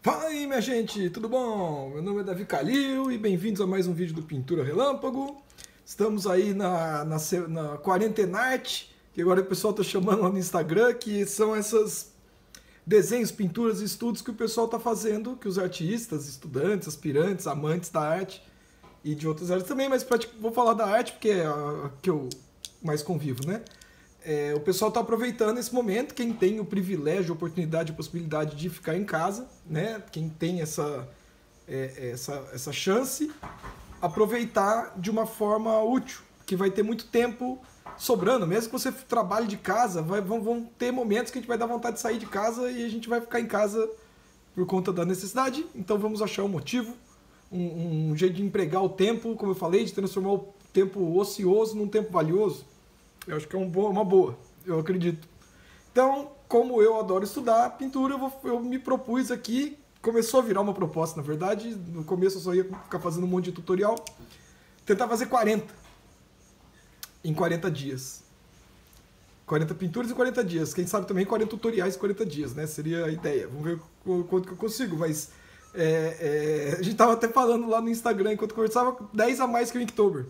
Fala aí, minha gente, tudo bom? Meu nome é Davi Calil e bem-vindos a mais um vídeo do Pintura Relâmpago. Estamos aí na Quarentenarte, que agora o pessoal está chamando lá no Instagram, que são esses desenhos, pinturas e estudos que o pessoal está fazendo, que os artistas, estudantes, aspirantes, amantes da arte e de outras áreas também, mas vou falar da arte porque é a que eu mais convivo, né? O pessoal está aproveitando esse momento, quem tem o privilégio, a oportunidade, a possibilidade de ficar em casa, né? Quem tem essa chance, aproveitar de uma forma útil, que vai ter muito tempo sobrando, mesmo que você trabalhe de casa, vão ter momentos que a gente vai dar vontade de sair de casa e a gente vai ficar em casa por conta da necessidade, então vamos achar um motivo, um jeito de empregar o tempo, como eu falei, de transformar o tempo ocioso num tempo valioso. Eu acho que é uma boa, eu acredito. Então, como eu adoro estudar pintura, eu me propus aqui, começou a virar uma proposta, na verdade, no começo eu só ia ficar fazendo um monte de tutorial, tentar fazer 40 em 40 dias. 40 pinturas em 40 dias, quem sabe também 40 tutoriais em 40 dias, né? Seria a ideia. Vamos ver quanto que eu consigo, mas a gente tava até falando lá no Instagram, enquanto conversava, 10 a mais que o Inktober.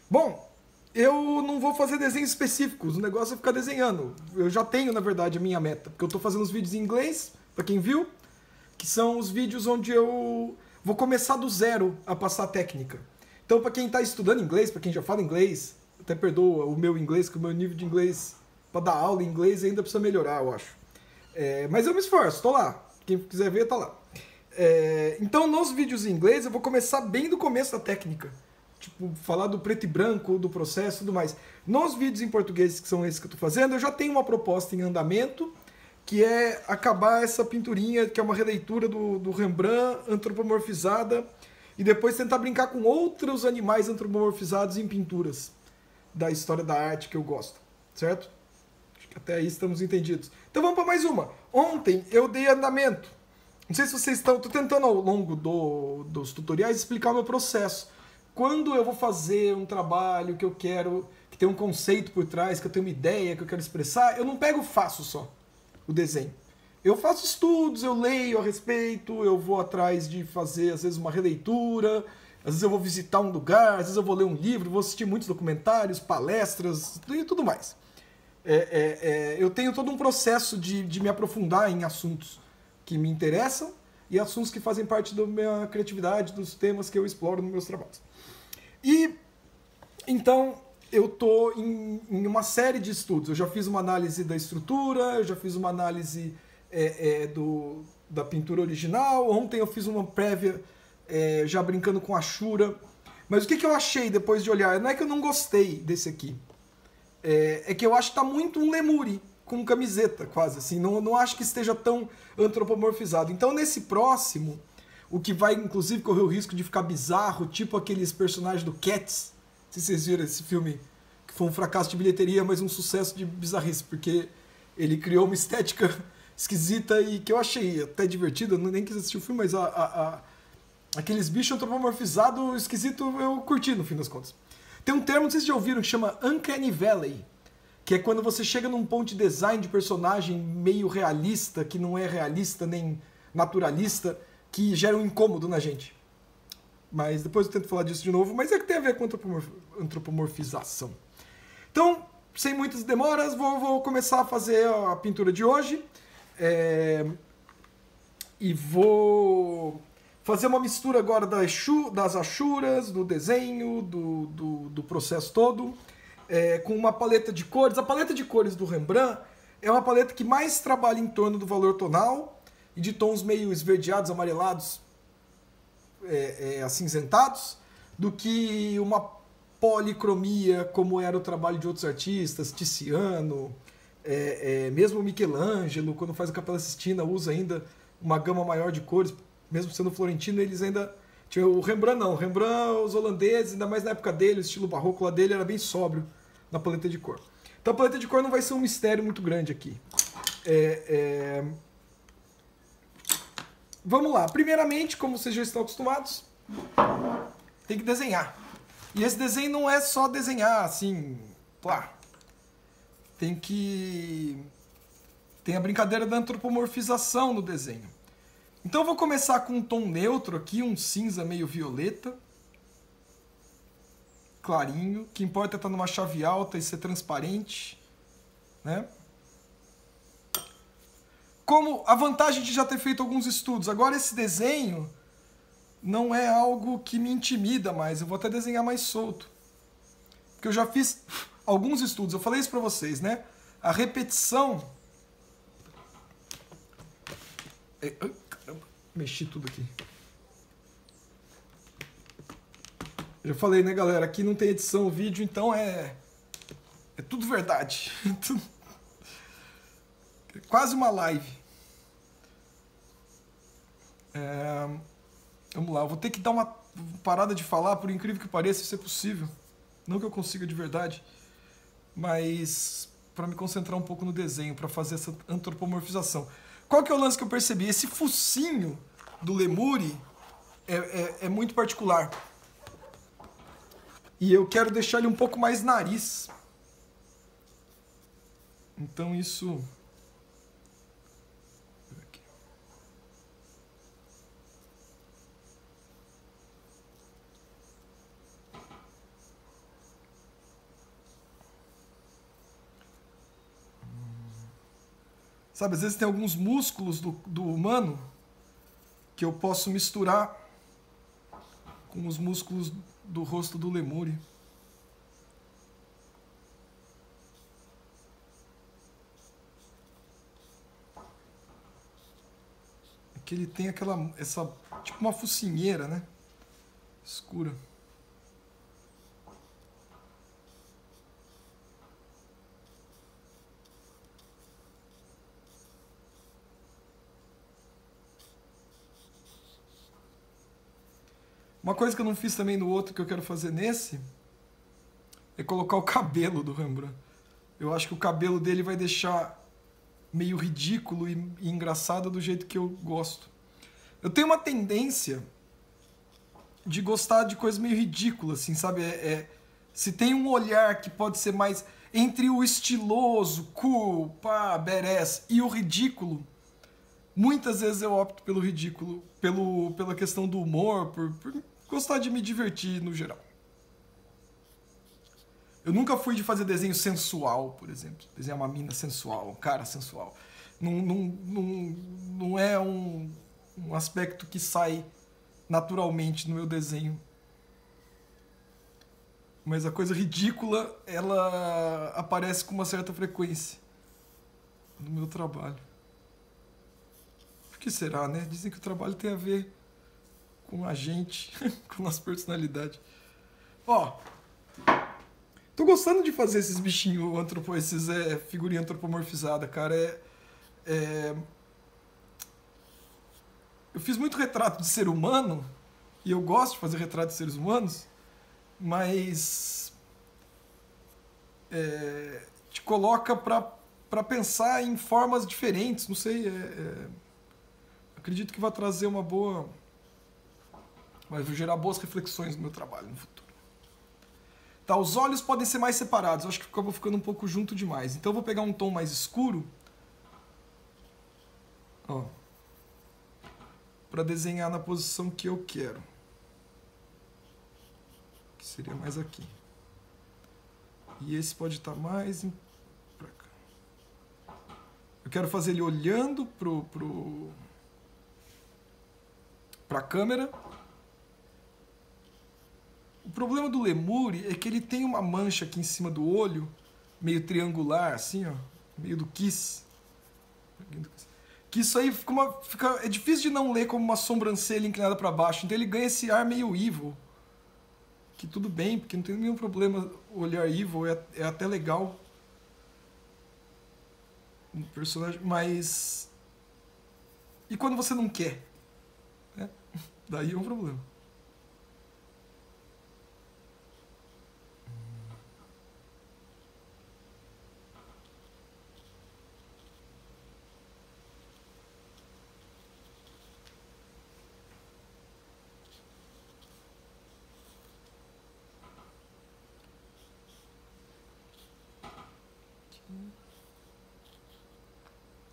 Bom, eu não vou fazer desenhos específicos, o negócio é ficar desenhando. Eu já tenho, na verdade, a minha meta, porque eu estou fazendo os vídeos em inglês, para quem viu, que são os vídeos onde eu vou começar do zero a passar a técnica. Então, para quem está estudando inglês, para quem já fala inglês, até perdoa o meu inglês, que o meu nível de inglês para dar aula em inglês ainda precisa melhorar, eu acho. Mas eu me esforço, estou lá. Quem quiser ver, está lá. Então, nos vídeos em inglês, eu vou começar bem do começo da técnica. Tipo, falar do preto e branco, do processo e tudo mais. Nos vídeos em português, que são esses que eu estou fazendo, eu já tenho uma proposta em andamento, que é acabar essa pinturinha, que é uma releitura do Rembrandt, antropomorfizada, e depois tentar brincar com outros animais antropomorfizados em pinturas da história da arte que eu gosto, certo? Acho que até aí estamos entendidos. Então vamos para mais uma. Ontem eu dei andamento. Não sei se vocês estão... Estou tentando ao longo dos tutoriais explicar o meu processo. Quando eu vou fazer um trabalho que eu quero, que tem um conceito por trás, que eu tenho uma ideia, que eu quero expressar, eu não pego e faço só o desenho. Eu faço estudos, eu leio a respeito, eu vou atrás de fazer, às vezes, uma releitura, às vezes eu vou visitar um lugar, às vezes eu vou ler um livro, vou assistir muitos documentários, palestras e tudo mais. Eu tenho todo um processo de me aprofundar em assuntos que me interessam e assuntos que fazem parte da minha criatividade, dos temas que eu exploro nos meus trabalhos. E então eu estou em uma série de estudos. Eu já fiz uma análise da estrutura, eu já fiz uma análise da pintura original. Ontem eu fiz uma prévia já brincando com a Ashura. Mas o que eu achei depois de olhar? Não é que eu não gostei desse aqui. É que eu acho que está muito um lemuri, com camiseta quase. Assim. Não acho que esteja tão antropomorfizado. Então nesse próximo... O que vai, inclusive, correr o risco de ficar bizarro, tipo aqueles personagens do Cats. Não sei se vocês viram esse filme, que foi um fracasso de bilheteria, mas um sucesso de bizarrice, porque ele criou uma estética esquisita e que eu achei até divertida. Eu nem quis assistir o filme, mas aqueles bichos antropomorfizados esquisito eu curti, no fim das contas. Tem um termo, não sei se vocês já ouviram, que chama Uncanny Valley, que é quando você chega num ponto de design de personagem meio realista, que não é realista nem naturalista, que gera um incômodo na gente. Mas depois eu tento falar disso de novo, mas é que tem a ver com antropomorfização. Então, sem muitas demoras, vou começar a fazer a pintura de hoje. E vou fazer uma mistura agora das achuras, do desenho, do processo todo, com uma paleta de cores. A paleta de cores do Rembrandt é uma paleta que mais trabalha em torno do valor tonal, e de tons meio esverdeados, amarelados, acinzentados, do que uma policromia, como era o trabalho de outros artistas, Tiziano, mesmo Michelangelo, quando faz a Capela Sistina, usa ainda uma gama maior de cores, mesmo sendo florentino, eles ainda... O Rembrandt não, o Rembrandt, os holandeses, ainda mais na época dele, o estilo barroco lá dele era bem sóbrio na paleta de cor. Então a paleta de cor não vai ser um mistério muito grande aqui. Vamos lá. Primeiramente, como vocês já estão acostumados, tem que desenhar. E esse desenho não é só desenhar, assim, plá. Tem que Tem a brincadeira da antropomorfização no desenho. Então eu vou começar com um tom neutro aqui, um cinza meio violeta. Clarinho. O que importa é estar numa chave alta e ser transparente, né? Como a vantagem de já ter feito alguns estudos. Agora esse desenho não é algo que me intimida mais. Eu vou até desenhar mais solto. Porque eu já fiz alguns estudos. Eu falei isso pra vocês, né? A repetição... Caramba, mexi tudo aqui. Já falei, né, galera? Aqui não tem edição o vídeo, então é tudo verdade. É quase uma live. Vamos lá, eu vou ter que dar uma parada de falar, por incrível que pareça, se é possível. Não que eu consiga de verdade, mas para me concentrar um pouco no desenho, para fazer essa antropomorfização. Qual que é o lance que eu percebi? Esse focinho do lemure é muito particular. E eu quero deixar ele um pouco mais nariz. Então isso... Sabe, às vezes tem alguns músculos do humano que eu posso misturar com os músculos do rosto do lemure. Que ele tem essa tipo uma focinheira, né? Escura. Uma coisa que eu não fiz também no outro que eu quero fazer nesse é colocar o cabelo do Rembrandt. Eu acho que o cabelo dele vai deixar meio ridículo e engraçado do jeito que eu gosto. Eu tenho uma tendência de gostar de coisas meio ridículas, assim, sabe? Se tem um olhar que pode ser mais entre o estiloso, cool, pá, badass e o ridículo, muitas vezes eu opto pelo ridículo, pela questão do humor, por gostar de me divertir no geral. Eu nunca fui de fazer desenho sensual, por exemplo. Desenhar uma mina sensual, um cara sensual. Não é um aspecto que sai naturalmente no meu desenho. Mas a coisa ridícula, ela aparece com uma certa frequência no meu trabalho. Por que será, né? Dizem que o trabalho tem a ver com a gente, com a nossa personalidade. Ó, tô gostando de fazer esses bichinhos, esses figurinha antropomorfizada, cara. Eu fiz muito retrato de ser humano, e eu gosto de fazer retrato de seres humanos, mas te coloca pra pensar em formas diferentes, não sei, acredito que vai trazer vai gerar boas reflexões no meu trabalho no futuro. Tá, os olhos podem ser mais separados, eu acho que acabou ficando um pouco junto demais. Então eu vou pegar um tom mais escuro, ó, para desenhar na posição que eu quero. Que seria mais aqui. E esse pode estar mais pra cá. Eu quero fazer ele olhando pra câmera. O problema do lemure é que ele tem uma mancha aqui em cima do olho, meio triangular, assim, ó, meio do Kiss. Que isso aí é difícil de não ler como uma sobrancelha inclinada para baixo. Então ele ganha esse ar meio evil. Que tudo bem, porque não tem nenhum problema olhar evil, é até legal. Um personagem, mas... E quando você não quer? Né? Daí é um problema.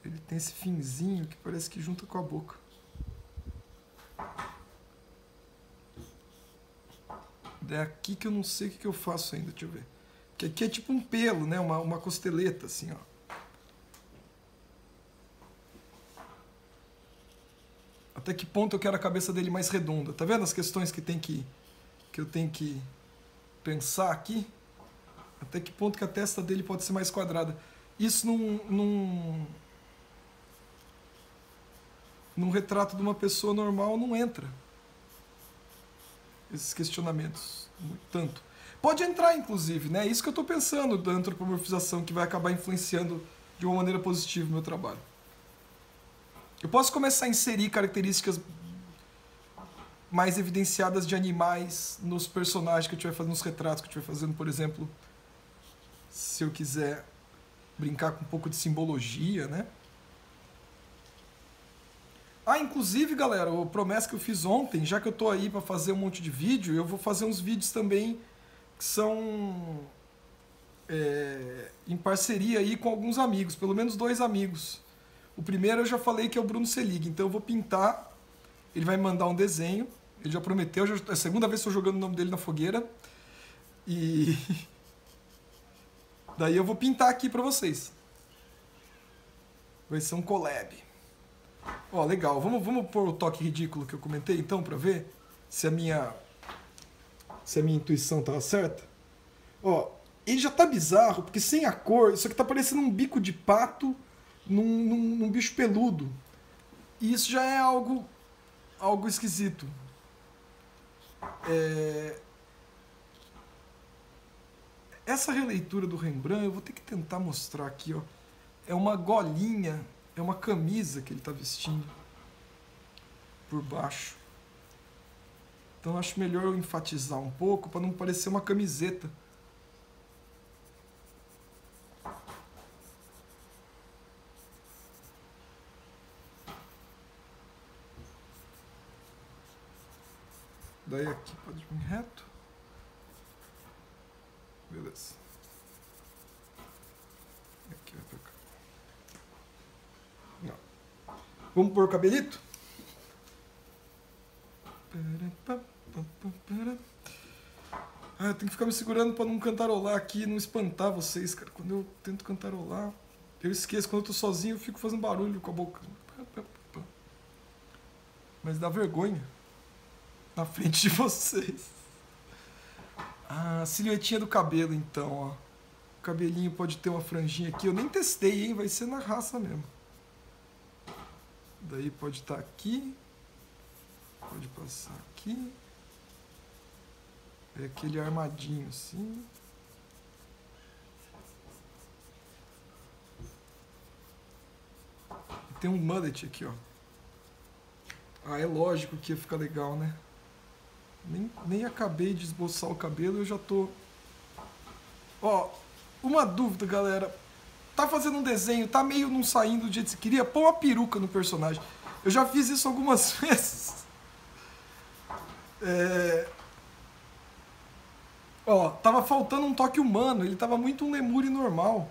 Ele tem esse finzinho que parece que junta com a boca. É aqui que eu não sei o que eu faço ainda, deixa eu ver. Que aqui é tipo um pelo, né? Uma costeleta, assim, ó. Até que ponto eu quero a cabeça dele mais redonda? Tá vendo as questões que eu tenho que pensar aqui? Até que ponto que a testa dele pode ser mais quadrada? Isso num retrato de uma pessoa normal não entra. Esses questionamentos, tanto. Pode entrar, inclusive, né? É isso que eu estou pensando da antropomorfização, que vai acabar influenciando de uma maneira positiva o meu trabalho. Eu posso começar a inserir características mais evidenciadas de animais nos personagens que eu estiver fazendo, nos retratos que eu estiver fazendo, por exemplo, se eu quiser brincar com um pouco de simbologia, né? Ah, inclusive, galera, a promessa que eu fiz ontem, já que eu tô aí para fazer um monte de vídeo, eu vou fazer uns vídeos também que são em parceria aí com alguns amigos, pelo menos 2 amigos. O primeiro eu já falei que é o Bruno Selig, então eu vou pintar, ele vai me mandar um desenho, ele já prometeu, é a segunda vez que eu estou jogando o nome dele na fogueira, e daí eu vou pintar aqui para vocês. Vai ser um collab. Ó, legal. Vamos pôr o toque ridículo que eu comentei, então, pra ver se a minha intuição tava certa. Ó, ele já tá bizarro, porque sem a cor, isso aqui tá parecendo um bico de pato num bicho peludo. E isso já é algo esquisito. Essa releitura do Rembrandt, eu vou ter que tentar mostrar aqui, ó. É uma golinha, é uma camisa que ele está vestindo por baixo. Então acho melhor eu enfatizar um pouco para não parecer uma camiseta. Daí aqui pode vir reto. Beleza. Aqui vai pra cá. Não. Vamos pôr o cabelito? Ah, eu tenho que ficar me segurando para não cantarolar aqui e não espantar vocês, cara. Quando eu tento cantarolar, eu esqueço. Quando eu tô sozinho, eu fico fazendo barulho com a boca. Mas dá vergonha na frente de vocês. Ah, a silhuetinha do cabelo, então, ó. O cabelinho pode ter uma franjinha aqui. Eu nem testei, hein? Vai ser na raça mesmo. Daí pode estar aqui. Pode passar aqui. É aquele armadinho assim. E tem um mullet aqui, ó. Ah, é lógico que ia ficar legal, né? Nem acabei de esboçar o cabelo e eu já tô... Ó, uma dúvida, galera. Tá fazendo um desenho, tá meio não saindo do jeito que você queria? Põe uma peruca no personagem. Eu já fiz isso algumas vezes. Ó, tava faltando um toque humano. Ele tava muito um lemure normal.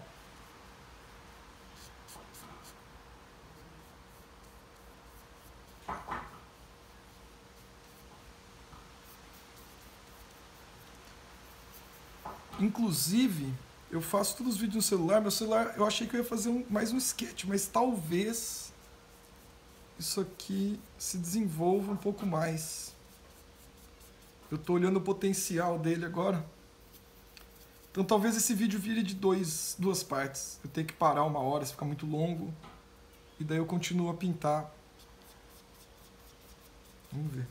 Inclusive, eu faço todos os vídeos no celular. Meu celular, eu achei que eu ia fazer mais um sketch, mas talvez isso aqui se desenvolva um pouco mais. Eu tô olhando o potencial dele agora. Então talvez esse vídeo vire de duas partes. Eu tenho que parar uma hora, se ficar muito longo. E daí eu continuo a pintar. Vamos ver.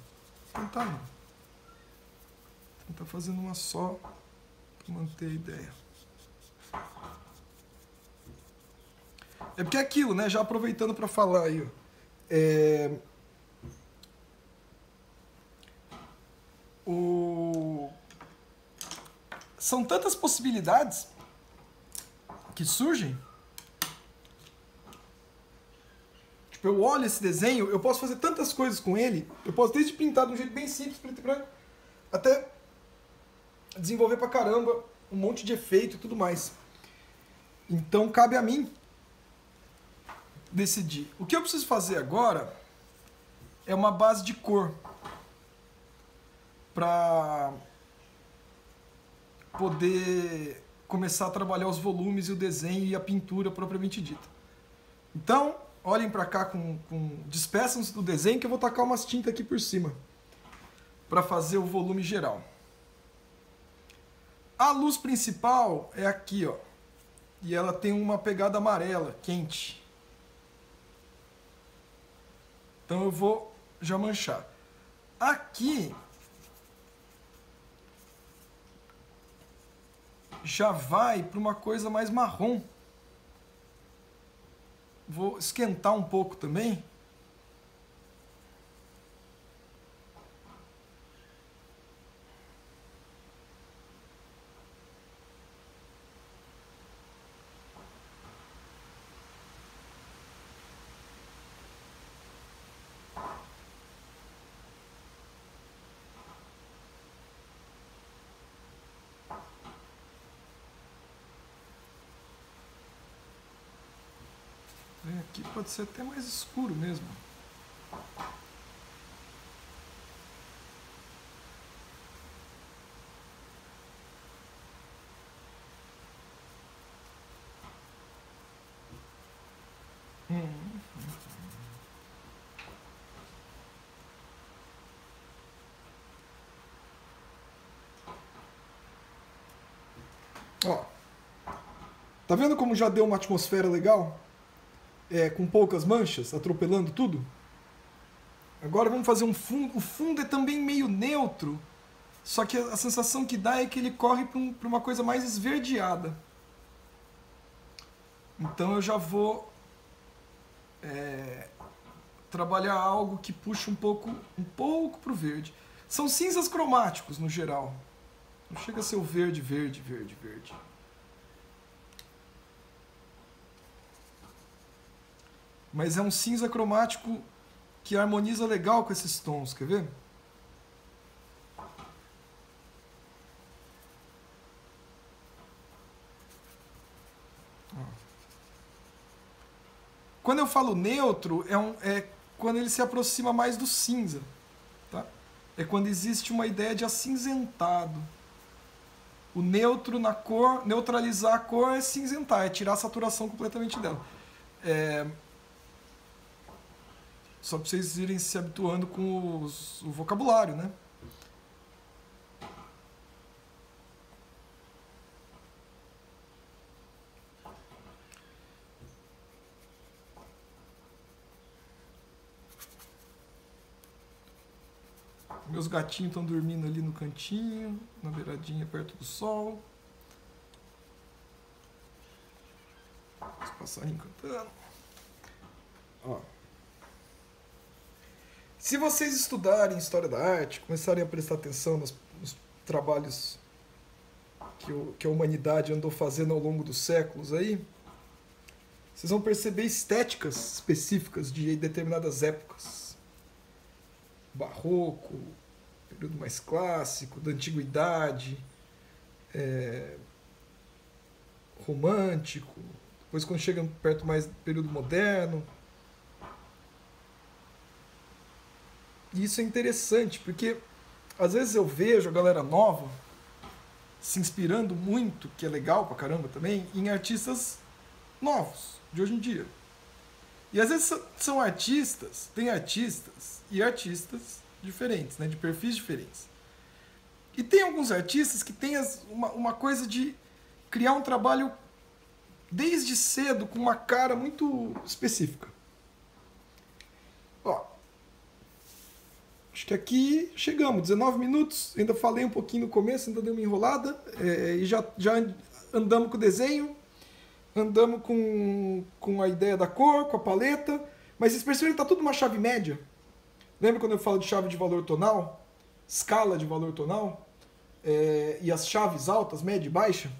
Tentar não. Tentar fazendo uma só. Manter a ideia. É porque é aquilo, né? Já aproveitando para falar aí, ó. São tantas possibilidades que surgem. Tipo, eu olho esse desenho, eu posso fazer tantas coisas com ele. Eu posso desde pintar de um jeito bem simples, preto e branco, até desenvolver pra caramba um monte de efeito e tudo mais. Então cabe a mim decidir. O que eu preciso fazer agora é uma base de cor para poder começar a trabalhar os volumes e o desenho e a pintura propriamente dita. Então, olhem para cá despeçam-se do desenho que eu vou tacar umas tintas aqui por cima para fazer o volume geral. A luz principal é aqui, ó. E ela tem uma pegada amarela, quente. Então eu vou já manchar. Aqui já vai para uma coisa mais marrom. Vou esquentar um pouco também. Aqui pode ser até mais escuro mesmo. Ó, tá vendo como já deu uma atmosfera legal? Com poucas manchas, atropelando tudo. Agora vamos fazer um fundo. O fundo é também meio neutro, só que a sensação que dá é que ele corre para uma coisa mais esverdeada. Então eu já vou trabalhar algo que puxa um pouco para o verde. São cinzas cromáticos no geral. Não chega a ser o verde, verde, verde, verde. Mas é um cinza cromático que harmoniza legal com esses tons, quer ver? Quando eu falo neutro, é quando ele se aproxima mais do cinza. Tá? É quando existe uma ideia de acinzentado. O neutro na cor, neutralizar a cor é cinzentar, é tirar a saturação completamente dela. Só para vocês irem se habituando com o vocabulário, né? Meus gatinhos estão dormindo ali no cantinho, na beiradinha perto do sol. Os passarinhos cantando. Ó. Se vocês estudarem História da Arte, começarem a prestar atenção nos trabalhos que a humanidade andou fazendo ao longo dos séculos aí, vocês vão perceber estéticas específicas de determinadas épocas. Barroco, período mais clássico, da antiguidade, romântico, depois quando chega perto mais do período moderno. E isso é interessante, porque às vezes eu vejo a galera nova se inspirando muito, que é legal pra caramba também, em artistas novos, de hoje em dia. E às vezes são artistas, tem artistas e artistas diferentes, né, de perfis diferentes. E tem alguns artistas que têm uma coisa de criar um trabalho desde cedo com uma cara muito específica. Ó, acho que aqui chegamos, 19 minutos, ainda falei um pouquinho no começo, ainda dei uma enrolada, e já andamos com o desenho, andamos com a ideia da cor, com a paleta, mas vocês perceberam que está tudo uma chave média? Lembra quando eu falo de chave de valor tonal? Escala de valor tonal? E as chaves altas, média e baixa?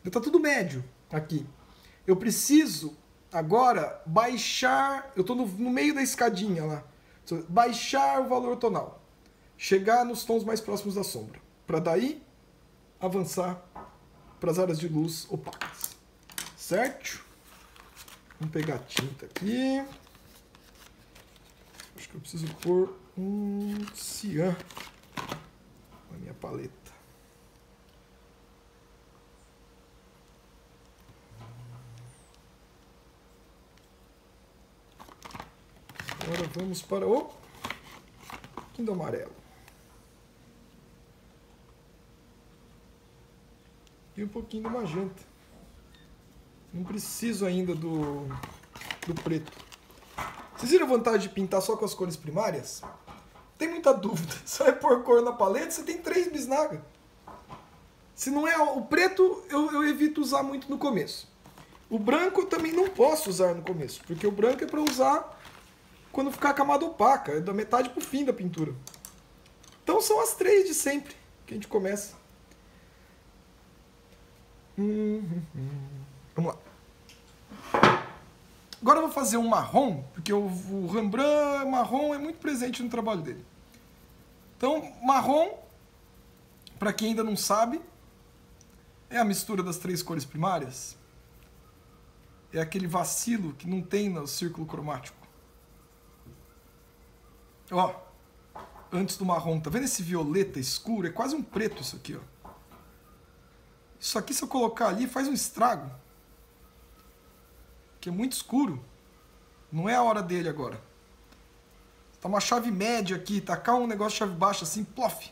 Está tudo médio aqui. Eu preciso agora baixar, eu estou no meio da escadinha lá, baixar o valor tonal, chegar nos tons mais próximos da sombra, para daí avançar para as áreas de luz opacas, certo? Vamos pegar a tinta aqui. Acho que eu preciso pôr um cian na minha paleta. Agora vamos para o pouquinho do amarelo. E um pouquinho do magenta. Não preciso ainda do preto. Vocês viram a vantagem de pintar só com as cores primárias? Tem muita dúvida. Você vai pôr cor na paleta, você tem 3 bisnagas. Se não é o preto, eu evito usar muito no começo. O branco eu também não posso usar no começo, porque o branco é para usar quando ficar a camada opaca, é da metade pro fim da pintura. Então são as 3 de sempre que a gente começa. Vamos lá. Agora eu vou fazer um marrom, porque o Rembrandt marrom é muito presente no trabalho dele. Então, marrom, para quem ainda não sabe, é a mistura das 3 cores primárias. É aquele vacilo que não tem no círculo cromático. Ó, antes do marrom, tá vendo esse violeta escuro? É quase um preto isso aqui, ó. Isso aqui, se eu colocar ali, faz um estrago. Que é muito escuro. Não é a hora dele agora. Tá uma chave média aqui, tacar um negócio de chave baixa assim, plof.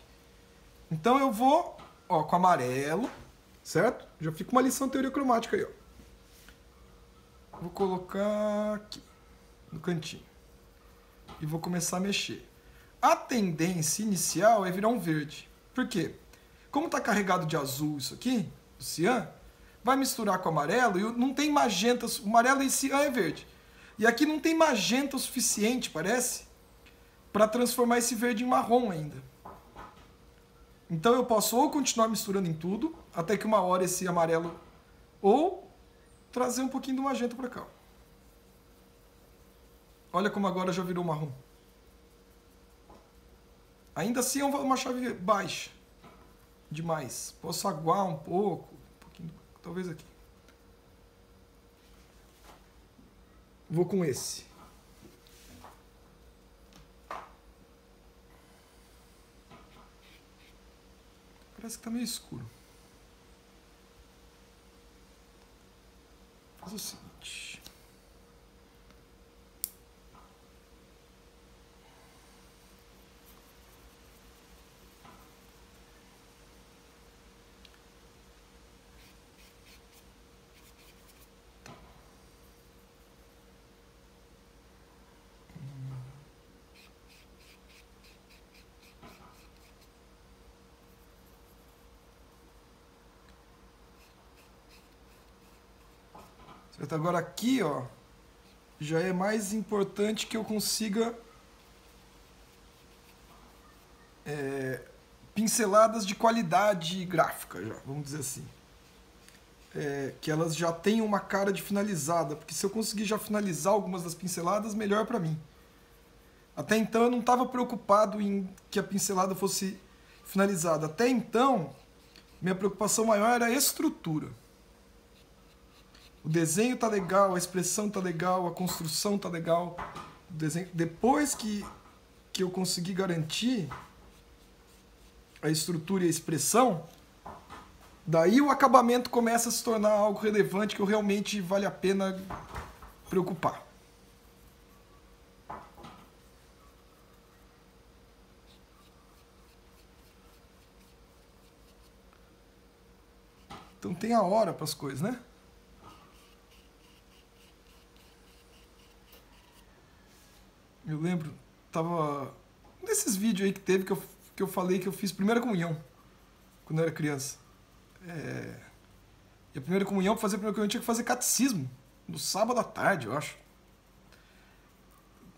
Então eu vou, ó, com amarelo, certo? Já fica uma lição de teoria cromática aí, ó. Vou colocar aqui, no cantinho. E vou começar a mexer. A tendência inicial é virar um verde. Por quê? Como tá carregado de azul isso aqui, o cian, vai misturar com o amarelo e não tem magenta. O amarelo em cian é verde. E aqui não tem magenta o suficiente, parece, para transformar esse verde em marrom ainda. Então eu posso ou continuar misturando em tudo, até que uma hora esse amarelo, ou trazer um pouquinho do magenta para cá. Olha como agora já virou marrom. Ainda assim é uma chave baixa. Demais. Posso aguar um pouquinho, talvez aqui. Vou com esse. Parece que tá meio escuro. Faz o seguinte. Certo? Agora aqui, ó, já é mais importante que eu consiga pinceladas de qualidade gráfica, já, vamos dizer assim. Que elas já tenham uma cara de finalizada, porque se eu conseguir já finalizar algumas das pinceladas, melhor para mim. Até então eu não estava preocupado em que a pincelada fosse finalizada. Até então, minha preocupação maior era a estrutura. O desenho tá legal, a expressão tá legal, a construção tá legal. O desenho... Depois que eu consegui garantir a estrutura e a expressão, daí o acabamento começa a se tornar algo relevante que eu realmente vale a pena preocupar. Então tem a hora para as coisas, né? Eu lembro, tava nesses vídeos aí que teve que eu falei que eu fiz primeira comunhão quando eu era criança. E a primeira comunhão, para fazer a primeira comunhão, eu tinha que fazer catecismo no sábado à tarde, eu acho.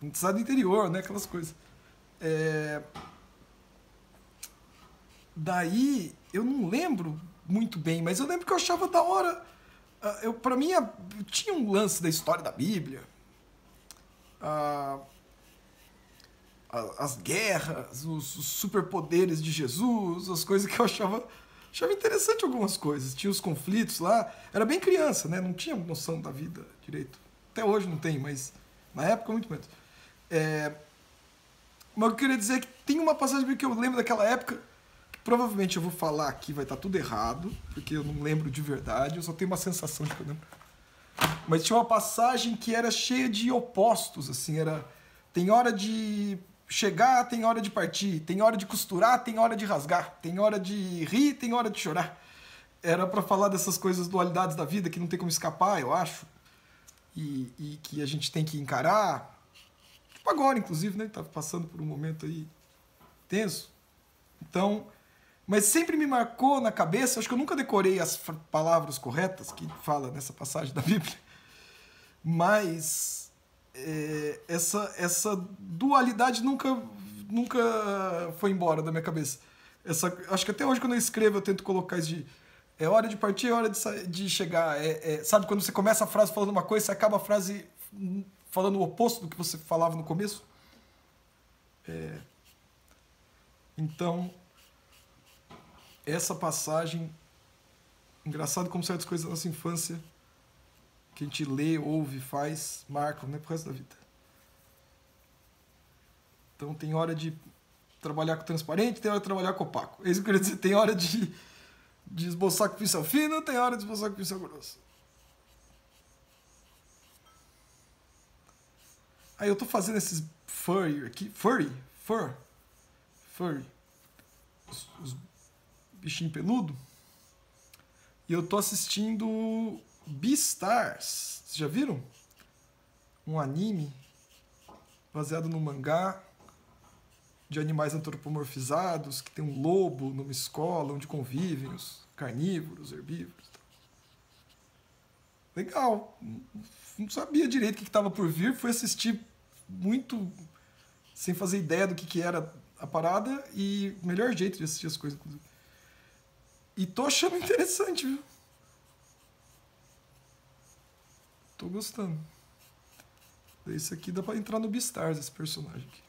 No estado do interior, né? Aquelas coisas. Daí, eu não lembro muito bem, mas eu lembro que eu achava da hora. Pra mim, tinha um lance da história da Bíblia. As guerras, os superpoderes de Jesus, as coisas que eu achava interessante algumas coisas. Tinha os conflitos lá. Era bem criança, né? Não tinha noção da vida direito. até hoje não tem, mas na época muito menos. Mas eu queria dizer que tem uma passagem que eu lembro daquela época, que provavelmente eu vou falar aqui, vai estar tudo errado, porque eu não lembro de verdade, eu só tenho uma sensação de que eu lembro. Mas tinha uma passagem que era cheia de opostos, assim, tem hora de chegar, tem hora de partir, tem hora de costurar, tem hora de rasgar, tem hora de rir, tem hora de chorar. Era para falar dessas coisas, dualidades da vida, que não tem como escapar, eu acho, e que a gente tem que encarar. Tipo agora, inclusive, né? Tá passando por um momento aí tenso. Então, mas sempre me marcou na cabeça, acho que eu nunca decorei as palavras corretas que fala nessa passagem da Bíblia, mas essa dualidade nunca foi embora da minha cabeça. Acho que até hoje quando eu escrevo eu tento colocar isso de é hora de partir, é hora de chegar. Sabe quando você começa a frase falando uma coisa, você acaba a frase falando o oposto do que você falava no começo? Então, essa passagem, engraçado como certas coisas da nossa infância que a gente lê, ouve, faz, marcam, né, pro resto da vida. Então tem hora de trabalhar com transparente, tem hora de trabalhar com opaco. É isso que eu queria dizer, tem hora de esboçar com pincel fino, tem hora de esboçar com pincel grosso. Aí eu tô fazendo esses furry aqui, fur, os bichinhos peludos, e eu tô assistindo Beastars. Vocês já viram? Um anime baseado no mangá de animais antropomorfizados, que tem um lobo numa escola onde convivem os carnívoros, herbívoros. Legal. Não sabia direito o que estava por vir, fui assistir muito sem fazer ideia do que era a parada e o melhor jeito de assistir as coisas, inclusive. E tô achando interessante, viu? Tô gostando. Esse aqui dá pra entrar no Beastars, esse personagem aqui.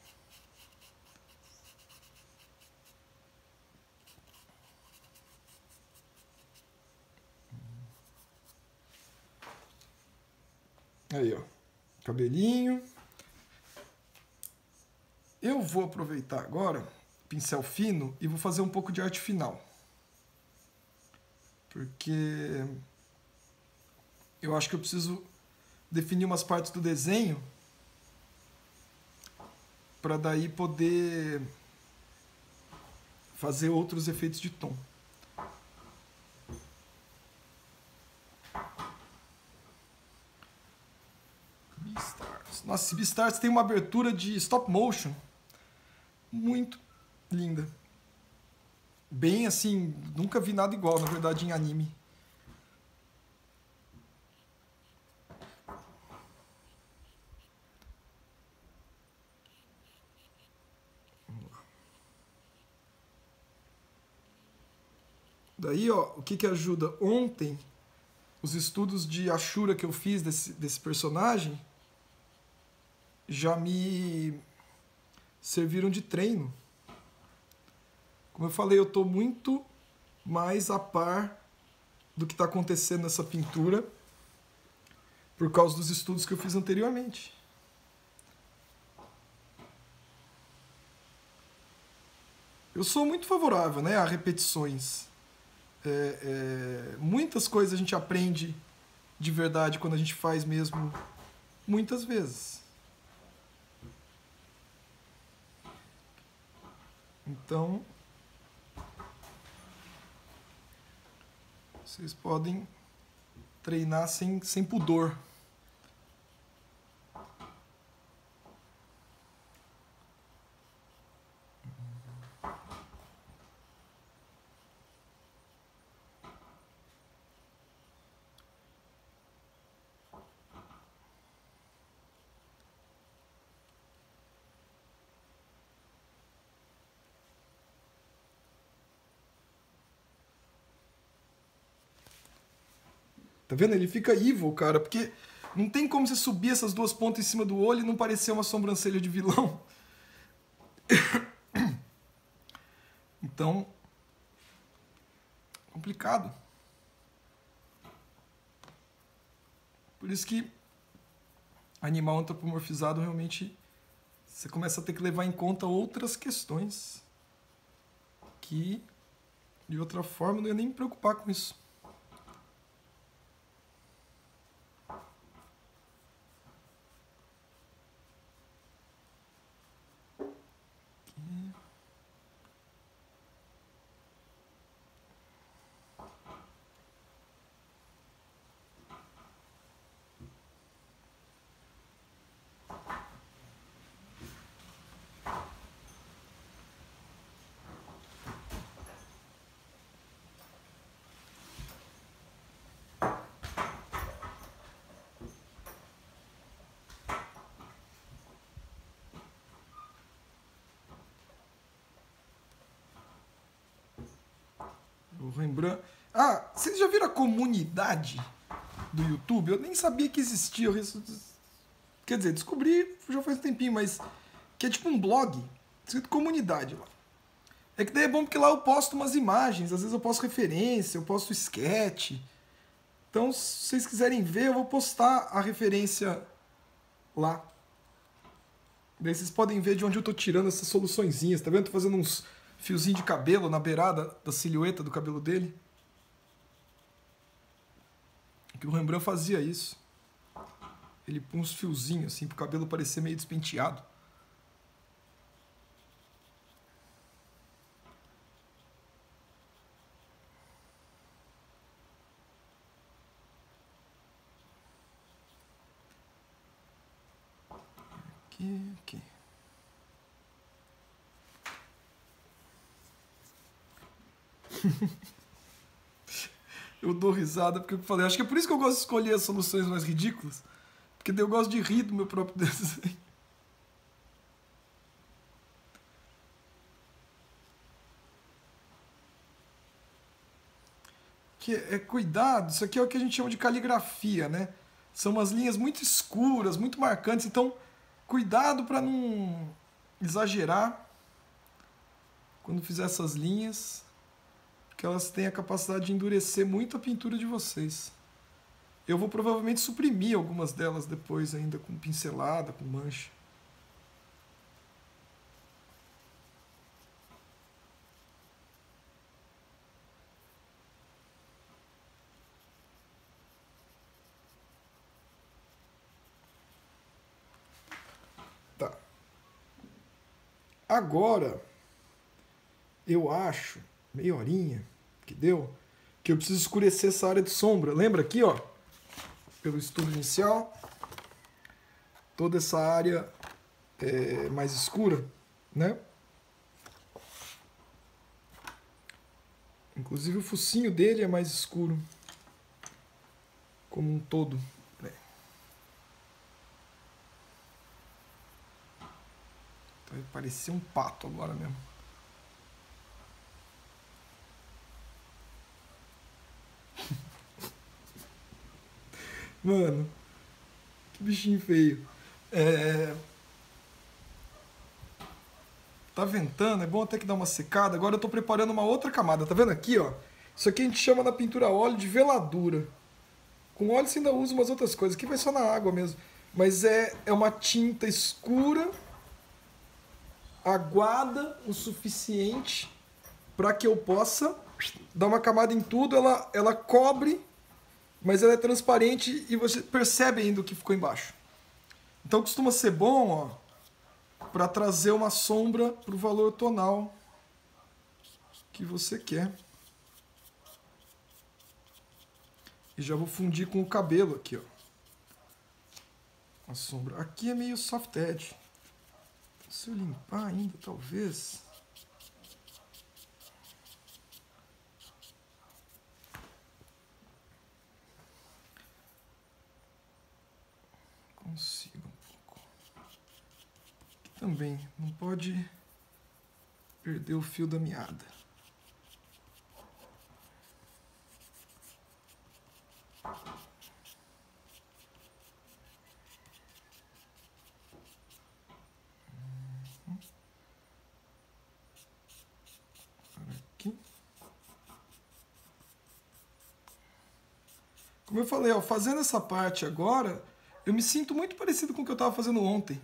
Aí, ó. Cabelinho. Eu vou aproveitar agora, pincel fino, e vou fazer um pouco de arte final. Porque eu acho que eu preciso definir umas partes do desenho para daí poder fazer outros efeitos de tom. Beastars. Nossa, esse Beastars tem uma abertura de stop motion muito linda. Bem assim, nunca vi nada igual, na verdade, em anime. Daí, ó, o que ajuda? Ontem, os estudos de Ashura que eu fiz desse personagem já me serviram de treino. Como eu falei, eu estou muito mais a par do que está acontecendo nessa pintura por causa dos estudos que eu fiz anteriormente. Eu sou muito favorável, né, a repetições. Muitas coisas a gente aprende de verdade quando a gente faz mesmo muitas vezes. Então, vocês podem treinar sem pudor. Tá vendo? Ele fica evil, cara, porque não tem como você subir essas duas pontas em cima do olho e não parecer uma sobrancelha de vilão. Então, complicado. Por isso que animal antropomorfizado, realmente você começa a ter que levar em conta outras questões que, de outra forma, eu não ia nem me preocupar com isso. O Rembrandt. Ah, vocês já viram a comunidade do YouTube? Eu nem sabia que existia. Quer dizer, descobri já faz um tempinho, mas que é tipo um blog, escrito comunidade lá. É que daí é bom porque lá eu posto umas imagens, às vezes eu posto referência, eu posto sketch. Então, se vocês quiserem ver, eu vou postar a referência lá. Daí vocês podem ver de onde eu tô tirando essas soluçõezinhas, tá vendo? Tô fazendo uns fiozinhos de cabelo na beirada da silhueta do cabelo dele. Que o Rembrandt fazia isso. Ele põe uns fiozinhos assim pro cabelo parecer meio despenteado. Aqui. Eu dou risada porque eu falei. Acho que é por isso que eu gosto de escolher as soluções mais ridículas. Porque daí eu gosto de rir do meu próprio desenho. Que é cuidado, isso aqui é o que a gente chama de caligrafia, né? São umas linhas muito escuras, muito marcantes, então cuidado para não exagerar quando fizer essas linhas, porque elas têm a capacidade de endurecer muito a pintura de vocês. Eu vou provavelmente suprimir algumas delas depois ainda com pincelada, com mancha. Tá. Agora, eu acho, meia horinha que deu, que eu preciso escurecer essa área de sombra. Lembra aqui, ó, pelo estudo inicial, toda essa área mais escura, né? Inclusive o focinho dele é mais escuro, como um todo. Então vai parecer um pato agora mesmo. Mano, que bichinho feio. Tá ventando, é bom até que dar uma secada. Agora eu tô preparando uma outra camada, tá vendo aqui, ó? Isso aqui a gente chama na pintura a óleo de veladura. Com óleo você ainda usa umas outras coisas. Aqui vai só na água mesmo. Mas é uma tinta escura, aguada o suficiente para que eu possa dar uma camada em tudo. Ela cobre, mas ela é transparente e você percebe ainda o que ficou embaixo. Então costuma ser bom, ó, para trazer uma sombra para o valor tonal que você quer. E já vou fundir com o cabelo aqui, ó. A sombra. Aqui é meio soft edge. Se eu limpar ainda, talvez. Consigo um pouco. Aqui também. Não pode perder o fio da meada. Aqui. Como eu falei, ó, fazendo essa parte agora, Eu me sinto muito parecido com o que eu estava fazendo ontem,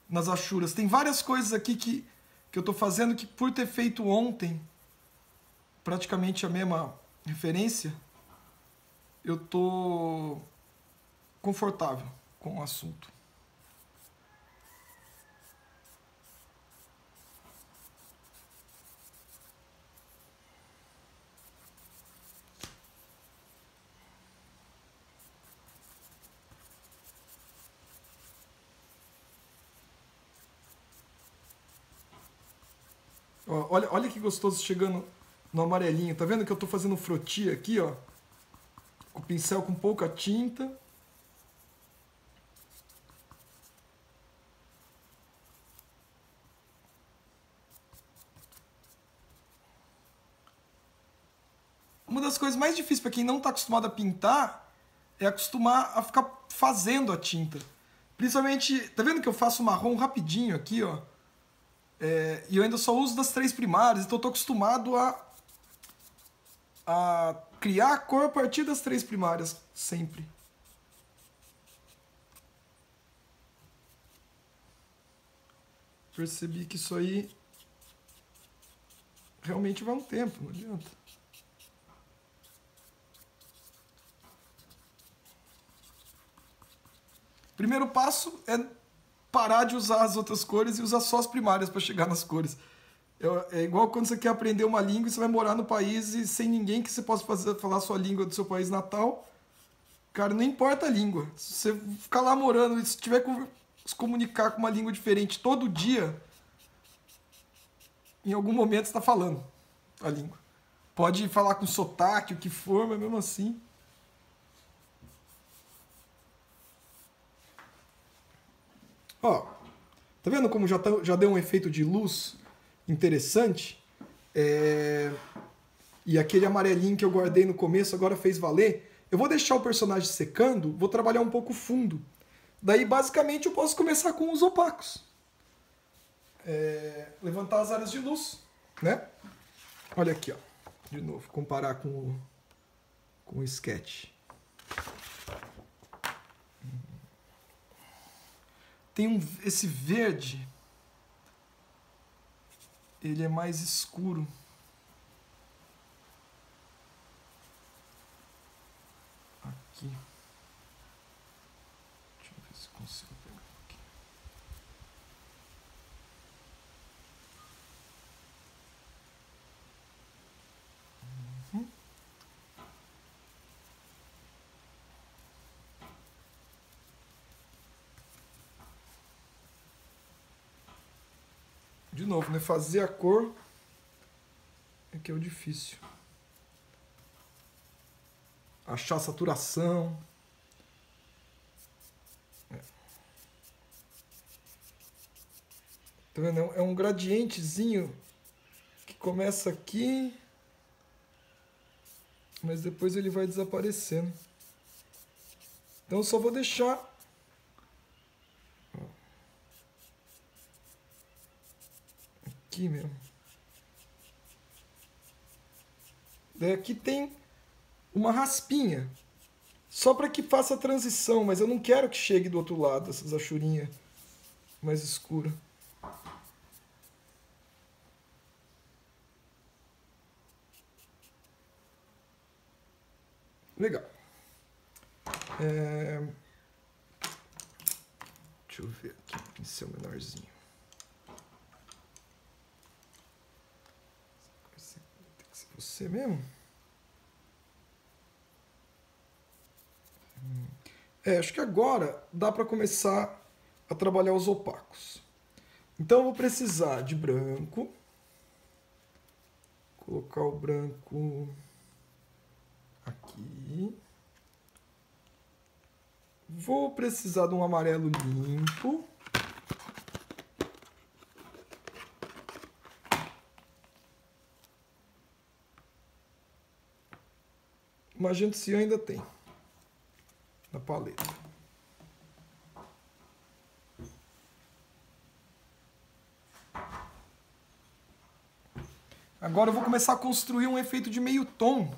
nas achuras. Tem várias coisas aqui que eu estou fazendo que, por ter feito ontem, praticamente a mesma referência, eu estou confortável com o assunto. Ó, olha que gostoso chegando no amarelinho. Tá vendo que eu tô fazendo frottia aqui, ó? Com o pincel com pouca tinta. Uma das coisas mais difíceis para quem não tá acostumado a pintar é acostumar a ficar fazendo a tinta. Principalmente, tá vendo que eu faço marrom rapidinho aqui, ó? E eu ainda só uso das 3 primárias, então eu tô acostumado a criar a cor a partir das 3 primárias, sempre. Percebi que isso aí realmente vai um tempo, não adianta. Primeiro passo é parar de usar as outras cores e usar só as primárias para chegar nas cores. É igual quando você quer aprender uma língua e você vai morar no país e sem ninguém que você possa falar a sua língua do seu país natal. Cara, não importa a língua. Se você ficar lá morando e se tiver que se comunicar com uma língua diferente todo dia, em algum momento você está falando a língua. Pode falar com sotaque, o que for, mas mesmo assim. Ó, tá vendo como já deu um efeito de luz interessante? E aquele amarelinho que eu guardei no começo agora fez valer. Eu vou deixar o personagem secando, vou trabalhar um pouco fundo. Daí, basicamente, eu posso começar com os opacos. Levantar as áreas de luz, né? Olha aqui, ó. De novo, comparar com o sketch. Tem esse verde. Ele é mais escuro. Aqui. Deixa eu ver se consigo pegar aqui. De novo, né? Fazer a cor é que é o difícil. Achar a saturação. Tá vendo? É um gradientezinho que começa aqui, mas depois ele vai desaparecendo. Então eu só vou deixar aqui mesmo. Daí aqui tem uma raspinha, só para que faça a transição, mas eu não quero que chegue do outro lado, essas achurinhas mais escuras. Legal. Deixa eu ver aqui, um pincel menorzinho. Tem que ser você mesmo? Acho que agora dá para começar a trabalhar os opacos. Então eu vou precisar de branco. Colocar o branco aqui. Vou precisar de um amarelo limpo. Magenta cian ainda tem na paleta. Agora eu vou começar a construir um efeito de meio tom.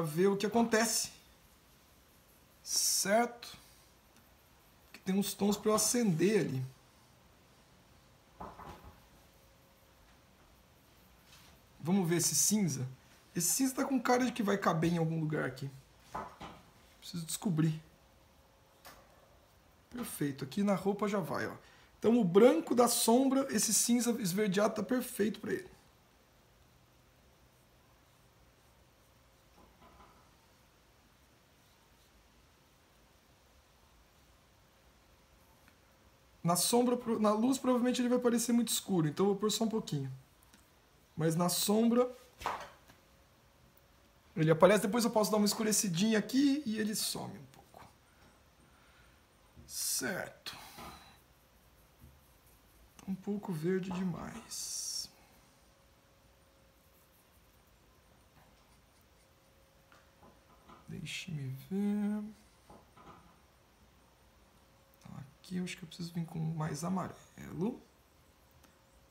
para ver o que acontece. Certo? Que tem uns tons para eu acender ali. Vamos ver esse cinza. Esse cinza tá com cara de que vai caber em algum lugar aqui. Preciso descobrir. Perfeito. Aqui na roupa já vai, ó. Então o branco da sombra, esse cinza esverdeado tá perfeito para ele. Na sombra, na luz provavelmente ele vai parecer muito escuro, então eu vou pôr só um pouquinho. Mas na sombra ele aparece, depois eu posso dar uma escurecidinha aqui e ele some um pouco. Certo. Um pouco verde demais. Deixe-me ver. Aqui eu acho que eu preciso vir com mais amarelo. Um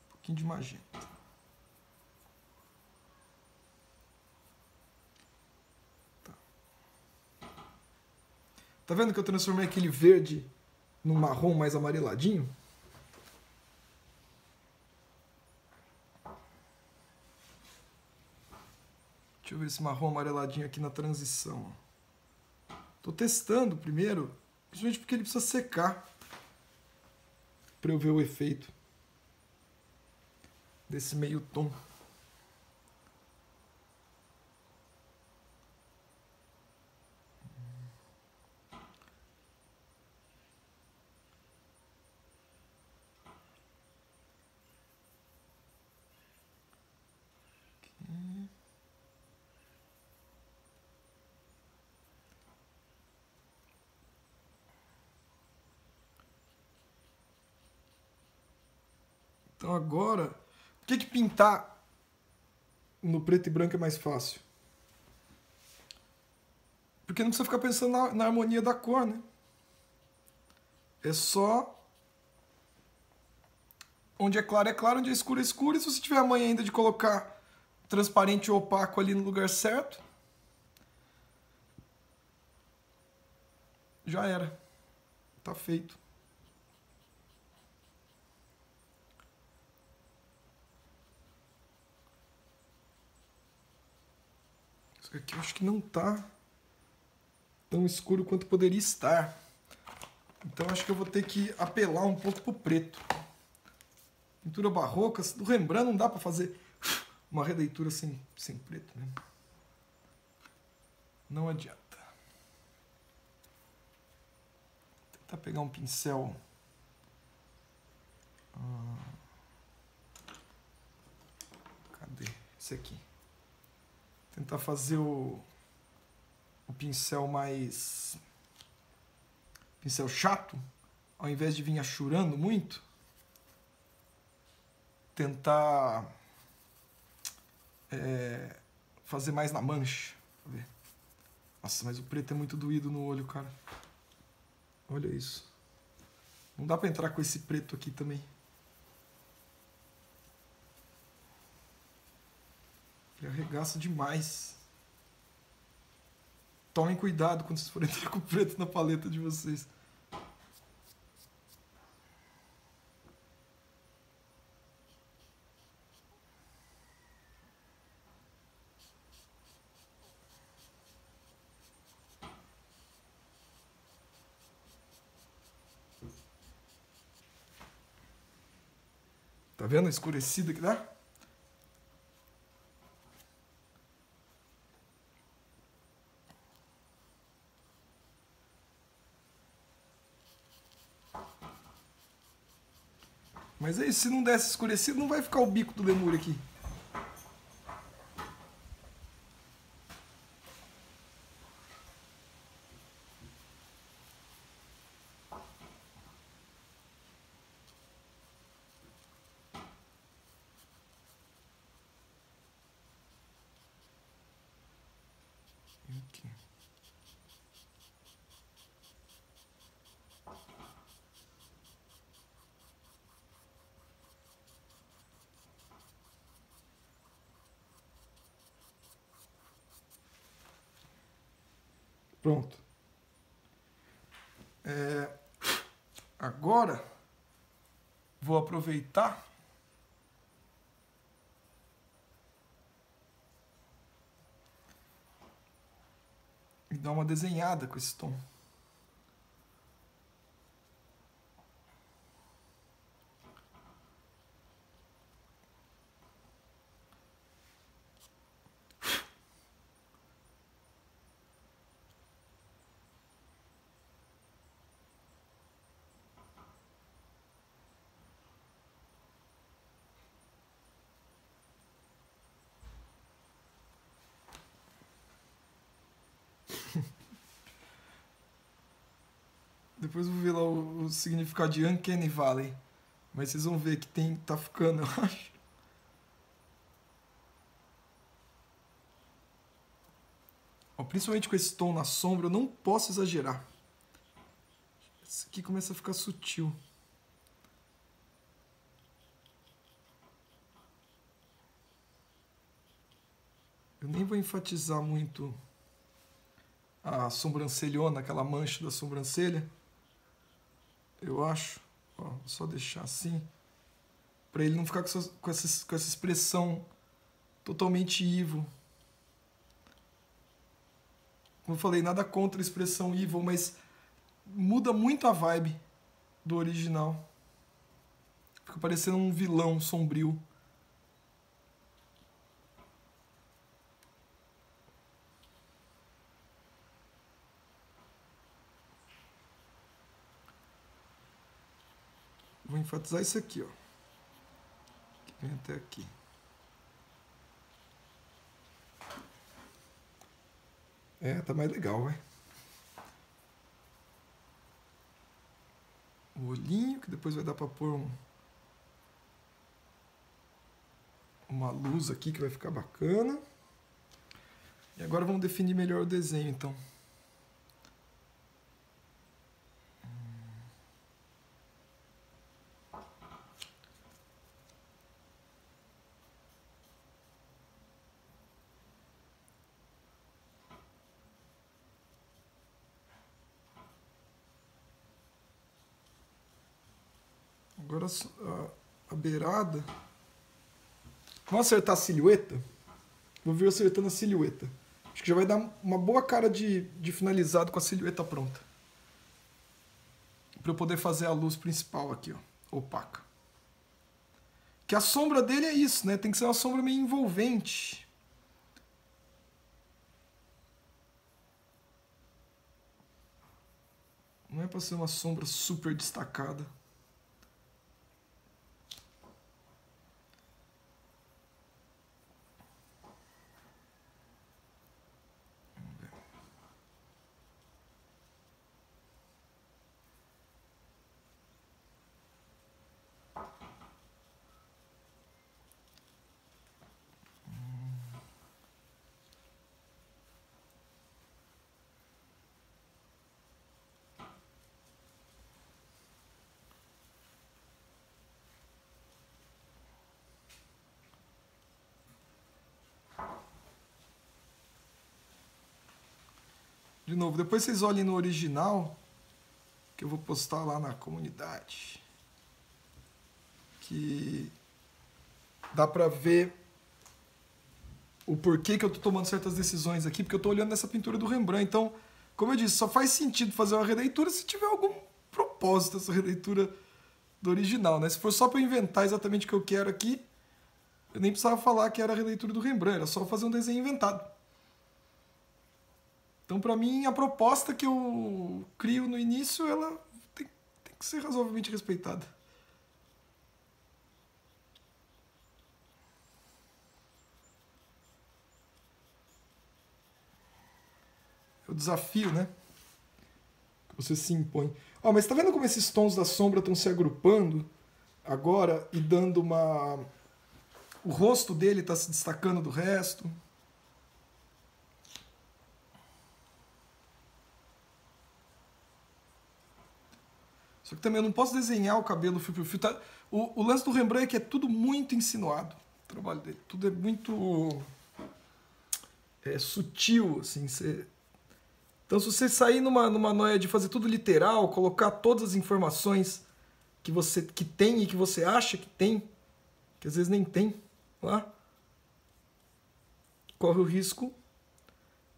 pouquinho de magenta. Tá vendo que eu transformei aquele verde num marrom mais amareladinho? Deixa eu ver esse marrom amareladinho aqui na transição. Tô testando primeiro, principalmente porque ele precisa secar para eu ver o efeito desse meio tom. Então agora, por que pintar no preto e branco é mais fácil? Porque não precisa ficar pensando na harmonia da cor, né? É só onde é claro, onde é escuro, é escuro. E se você tiver a manha ainda de colocar transparente ou opaco ali no lugar certo, já era. Tá feito. Isso aqui eu acho que não tá tão escuro quanto poderia estar. Então acho que eu vou ter que apelar um pouco pro preto. Pintura barroca, do Rembrandt não dá para fazer uma releitura sem preto, né? Não adianta. Vou tentar pegar um pincel. Cadê? Esse aqui. Tentar fazer o pincel mais... pincel chato, ao invés de vir achurando muito. Tentar fazer mais na mancha. Deixa eu ver. Nossa, mas o preto é muito doído no olho, cara. Olha isso. Não dá pra entrar com esse preto aqui também. Ele arregaça demais. Tomem cuidado quando vocês forem entrar com o preto na paleta de vocês. Tá vendo a escurecida que dá? Mas aí, se não desse escurecido, não vai ficar o bico do lemur aqui. Aqui. Pronto. Agora, vou aproveitar e dar uma desenhada com esse tom. Depois eu vou ver lá o significado de Uncanny Valley. Mas vocês vão ver que tá ficando, eu acho. Ó, principalmente com esse tom na sombra, eu não posso exagerar. Esse aqui começa a ficar sutil. Eu nem vou enfatizar muito a sobrancelhona, aquela mancha da sobrancelha. Eu acho. Ó, vou só deixar assim. Pra ele não ficar com essa expressão totalmente evil. Como eu falei, nada contra a expressão evil, mas muda muito a vibe do original. Fica parecendo um vilão sombrio. Vou enfatizar isso aqui, ó. Que vem até aqui. Tá mais legal, vai. O olhinho, que depois vai dar pra pôr uma luz aqui que vai ficar bacana. E agora vamos definir melhor o desenho, então. Agora a beirada. Vamos acertar a silhueta? Vou vir acertando a silhueta. Acho que já vai dar uma boa cara de finalizado com a silhueta pronta. Para eu poder fazer a luz principal aqui, ó, opaca. Que a sombra dele é isso, né? Tem que ser uma sombra meio envolvente. Não é para ser uma sombra super destacada. De novo, depois vocês olhem no original, que eu vou postar lá na comunidade. Que dá pra ver o porquê que eu tô tomando certas decisões aqui, porque eu tô olhando nessa pintura do Rembrandt. Então, como eu disse, só faz sentido fazer uma releitura se tiver algum propósito essa releitura do original, né? Se for só pra eu inventar exatamente o que eu quero aqui, eu nem precisava falar que era a releitura do Rembrandt, era só fazer um desenho inventado. Então, para mim, a proposta que eu crio no início, ela tem que ser razoavelmente respeitada. É o desafio, né? Que você se impõe. Ó, mas tá vendo como esses tons da sombra estão se agrupando agora e dando uma... O rosto dele está se destacando do resto. Só que também eu não posso desenhar o cabelo fio por fio. Tá? O lance do Rembrandt é que é tudo muito insinuado. O trabalho dele. Tudo é muito sutil, assim. Então, se você sair numa noia de fazer tudo literal, colocar todas as informações que tem e que você acha que tem, que às vezes nem tem, lá, corre o risco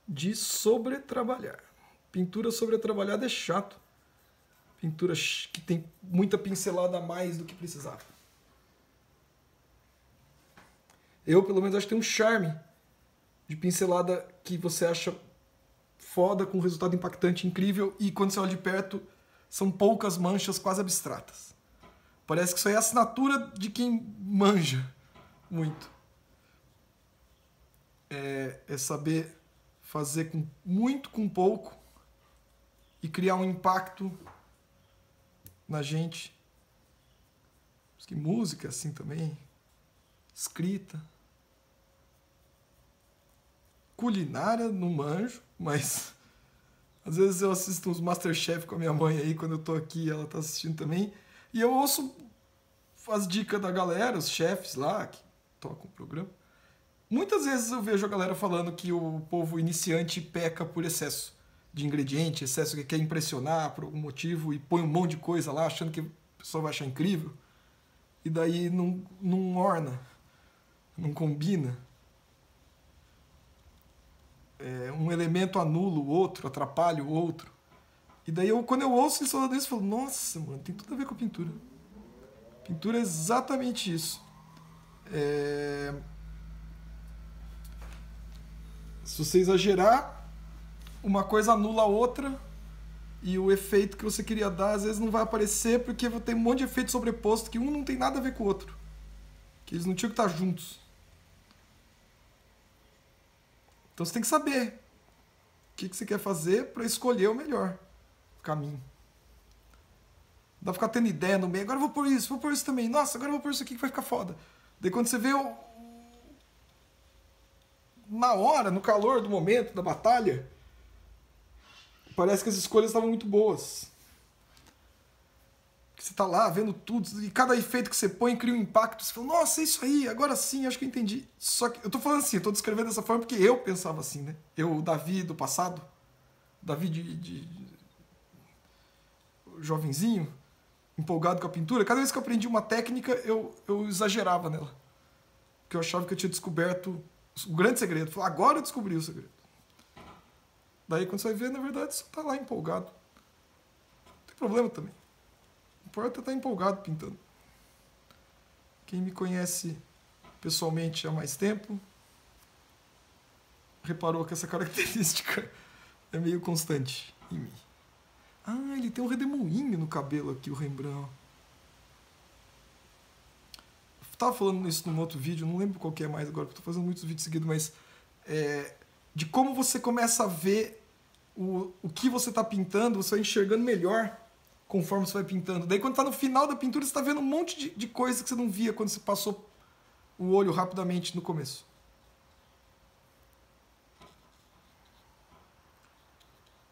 de sobretrabalhar. Pintura sobretrabalhada é chato. Pintura que tem muita pincelada a mais do que precisava. Eu, pelo menos, acho que tem um charme de pincelada que você acha foda, com resultado impactante, incrível, e quando você olha de perto, são poucas manchas quase abstratas. Parece que isso aí é a assinatura de quem manja muito. É saber fazer com muito com pouco e criar um impacto na gente. Acho que música assim também, escrita. Culinária não manjo, mas às vezes eu assisto uns Masterchef com a minha mãe aí, quando eu tô aqui, ela tá assistindo também, e eu ouço as dicas da galera, os chefes lá que tocam o programa. Muitas vezes eu vejo a galera falando que o povo iniciante peca por excesso de ingrediente, excesso que quer impressionar por algum motivo e põe um monte de coisa lá achando que a pessoa vai achar incrível, e daí não orna, não combina. Um elemento anula o outro, atrapalha o outro. E daí, quando eu ouço eles falando isso, eu falo, nossa, mano, tem tudo a ver com a pintura. Pintura é exatamente isso. Se você exagerar, uma coisa anula a outra e o efeito que você queria dar, às vezes, não vai aparecer porque tem um monte de efeito sobreposto que um não tem nada a ver com o outro. Que eles não tinham que estar juntos. Então você tem que saber o que você quer fazer para escolher o melhor caminho. Não dá pra ficar tendo ideia no meio. Agora eu vou pôr isso também. Nossa, agora eu vou pôr isso aqui que vai ficar foda. Daí quando você vê na hora, no calor do momento, da batalha, parece que as escolhas estavam muito boas. Você tá lá vendo tudo, e cada efeito que você põe cria um impacto. Você fala, nossa, é isso aí, agora sim, acho que eu entendi. Só que eu tô falando assim, eu tô descrevendo dessa forma porque eu pensava assim, né? Eu, o Davi do passado, Davi de jovenzinho, empolgado com a pintura, cada vez que eu aprendi uma técnica, eu exagerava nela. Porque eu achava que eu tinha descoberto o grande segredo. Eu falei, agora eu descobri o segredo. Daí quando você vai ver, na verdade, você tá lá empolgado. Não tem problema também. Importa estar empolgado pintando. Quem me conhece pessoalmente há mais tempo reparou que essa característica é meio constante em mim. Ah, ele tem um redemoinho no cabelo aqui, o Rembrandt. Eu tava falando isso num outro vídeo, não lembro qual que é mais agora, porque eu tô fazendo muitos vídeos seguidos, mas de como você começa a ver o que você está pintando, você vai enxergando melhor conforme você vai pintando. Daí quando tá no final da pintura, você tá vendo um monte de coisa que você não via quando você passou o olho rapidamente no começo.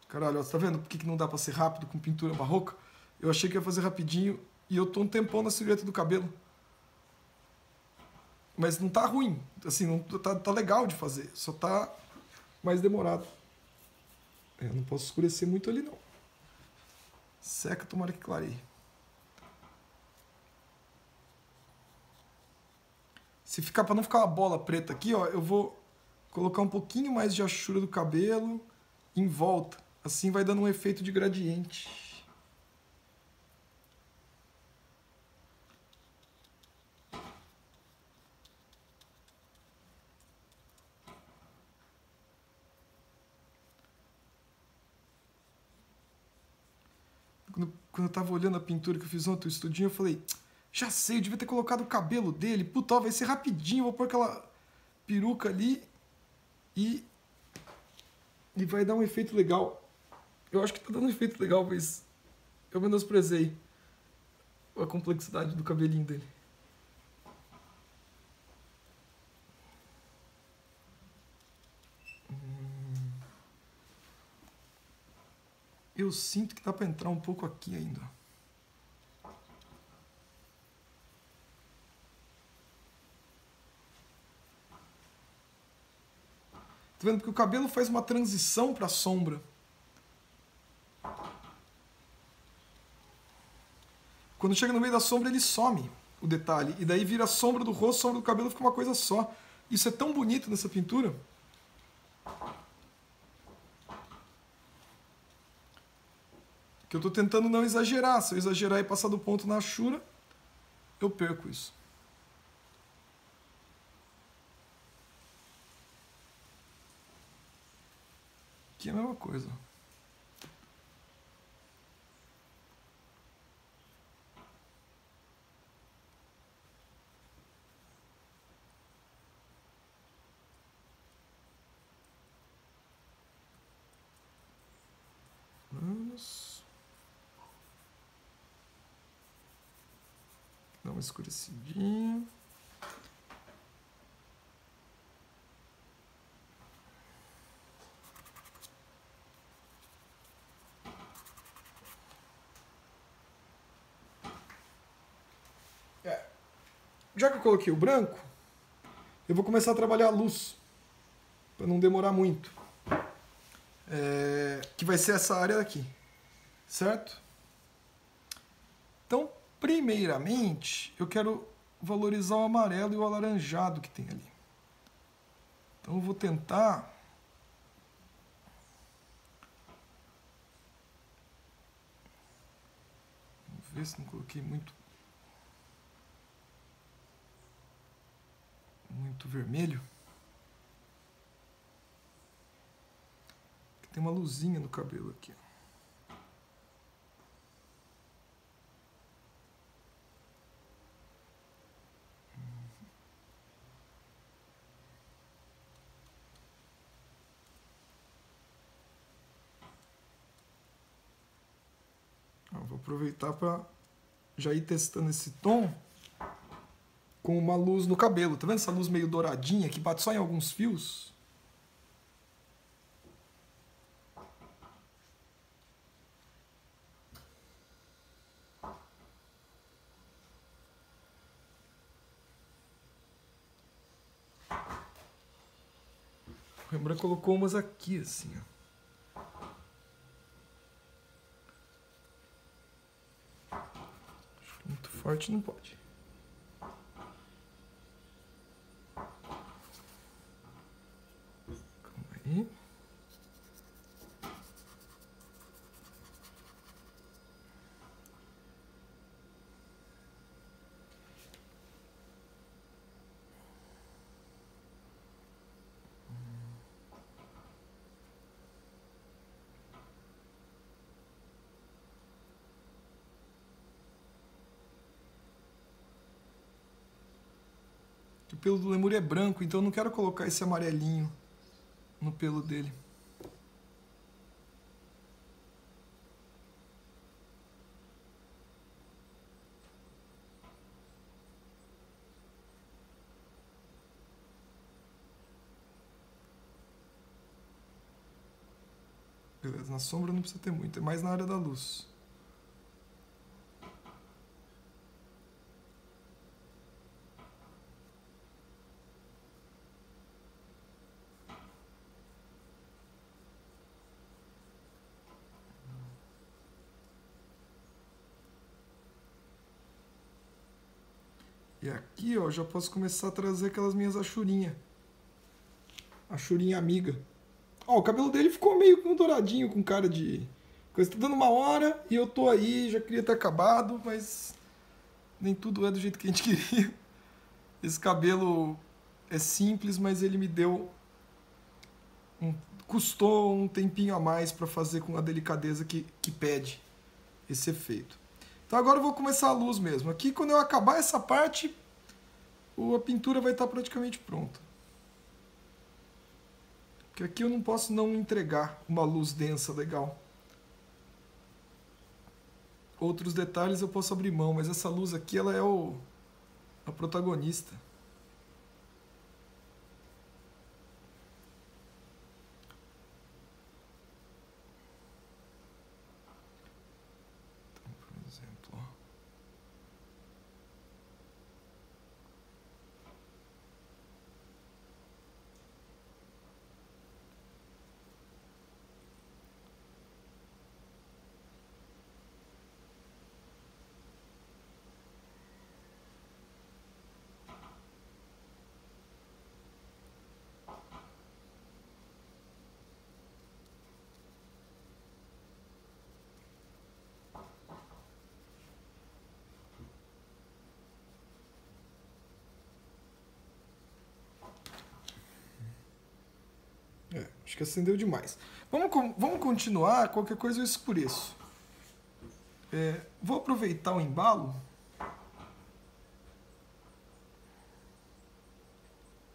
Caralho, ó, você tá vendo por que não dá pra ser rápido com pintura barroca? Eu achei que ia fazer rapidinho e eu tô um tempão na silhueta do cabelo. Mas não tá ruim, assim, não, tá legal de fazer, só tá mais demorado. Não posso escurecer muito ali não. Seca, tomara que clareie. Se ficar, para não ficar uma bola preta aqui, ó, eu vou colocar um pouquinho mais de achura do cabelo em volta. Assim vai dando um efeito de gradiente. Quando eu tava olhando a pintura que eu fiz ontem, o estudinho, eu falei, já sei, eu devia ter colocado o cabelo dele. Puta, ó, vai ser rapidinho, vou pôr aquela peruca ali e vai dar um efeito legal. Eu acho que tá dando um efeito legal, mas eu menosprezei a complexidade do cabelinho dele. Eu sinto que dá pra entrar um pouco aqui ainda. Tá vendo? Porque o cabelo faz uma transição pra sombra. Quando chega no meio da sombra, ele some o detalhe. E daí vira a sombra do rosto, sombra do cabelo, fica uma coisa só. Isso é tão bonito nessa pintura. Que eu estou tentando não exagerar. Se eu exagerar e passar do ponto na Ashura, eu perco isso. Aqui é a mesma coisa. Vamos. Dá uma escurecidinha. Já que eu coloquei o branco, eu vou começar a trabalhar a luz, para não demorar muito. Que vai ser essa área daqui, certo? Então, primeiramente, eu quero valorizar o amarelo e o alaranjado que tem ali. Então eu vou tentar... Vamos ver se não coloquei muito vermelho. Tem uma luzinha no cabelo aqui. Vou aproveitar para já ir testando esse tom com uma luz no cabelo. Tá vendo essa luz meio douradinha que bate só em alguns fios? O Rembrandt colocou umas aqui, assim, ó. Muito forte não pode. Calma aí. O pelo do lemur é branco, então eu não quero colocar esse amarelinho no pelo dele. Beleza, na sombra não precisa ter muito, é mais na área da luz. E aqui, ó, já posso começar a trazer aquelas minhas achurinhas. Achurinha amiga. Ó, o cabelo dele ficou meio com douradinho, com cara de... Coisa, tá dando uma hora e eu tô aí, já queria ter acabado, mas nem tudo é do jeito que a gente queria. Esse cabelo é simples, mas ele me deu... custou um tempinho a mais para fazer com a delicadeza que pede esse efeito. Então agora eu vou começar a luz mesmo. Aqui, quando eu acabar essa parte, a pintura vai estar praticamente pronta. Porque aqui eu não posso não entregar uma luz densa legal. Outros detalhes eu posso abrir mão, mas essa luz aqui ela é a protagonista. Então, por exemplo, ó. Acho que acendeu demais. Vamos continuar, qualquer coisa eu escureço. Vou aproveitar o embalo.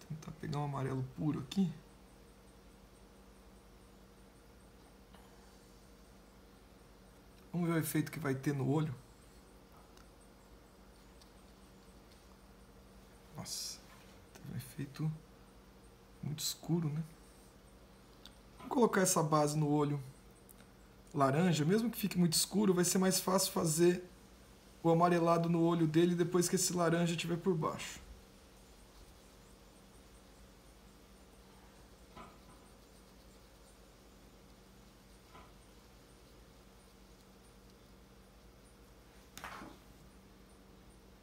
Tentar pegar um amarelo puro aqui. Vamos ver o efeito que vai ter no olho. Nossa, teve um efeito muito escuro, né? Vou colocar essa base no olho laranja, mesmo que fique muito escuro, vai ser mais fácil fazer o amarelado no olho dele depois que esse laranja estiver por baixo.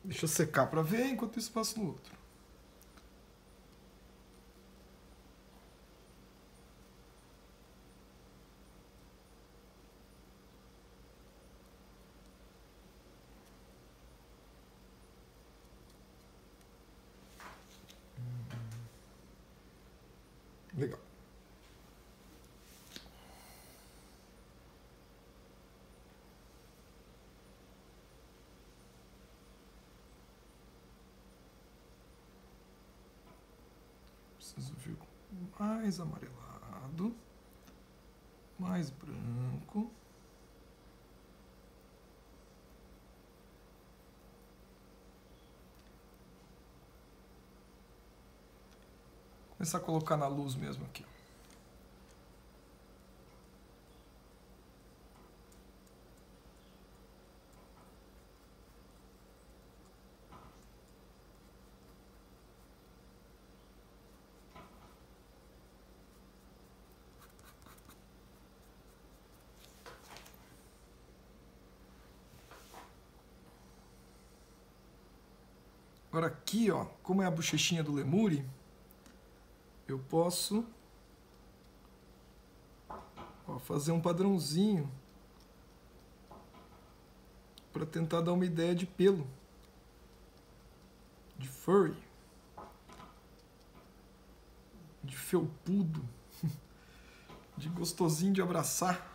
Deixa eu secar para ver, enquanto isso passo no outro. Legal. Preciso ver mais amarelado, mais branco. Começar a colocar na luz mesmo aqui. Agora aqui, ó, como é a bochechinha do lemure, eu posso fazer um padrãozinho para tentar dar uma ideia de pelo, de furry, de felpudo, de gostosinho de abraçar.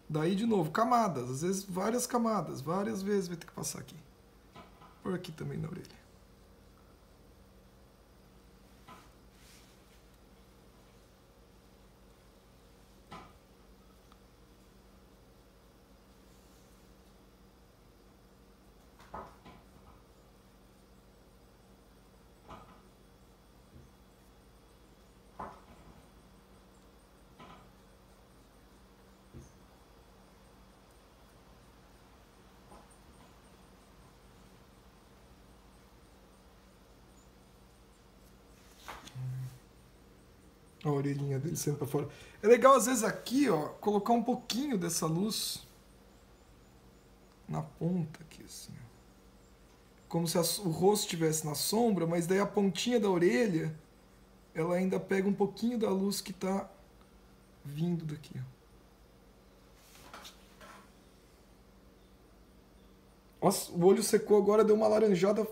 Daí, de novo, camadas. Às vezes, várias camadas. Várias vezes vai ter que passar aqui. Por aqui também na orelha. A orelhinha dele sempre pra fora. É legal, às vezes, aqui, ó, colocar um pouquinho dessa luz na ponta aqui, assim, ó. Como se o rosto estivesse na sombra, mas daí a pontinha da orelha, ela ainda pega um pouquinho da luz que tá vindo daqui, ó. Nossa, o olho secou agora, deu uma laranjada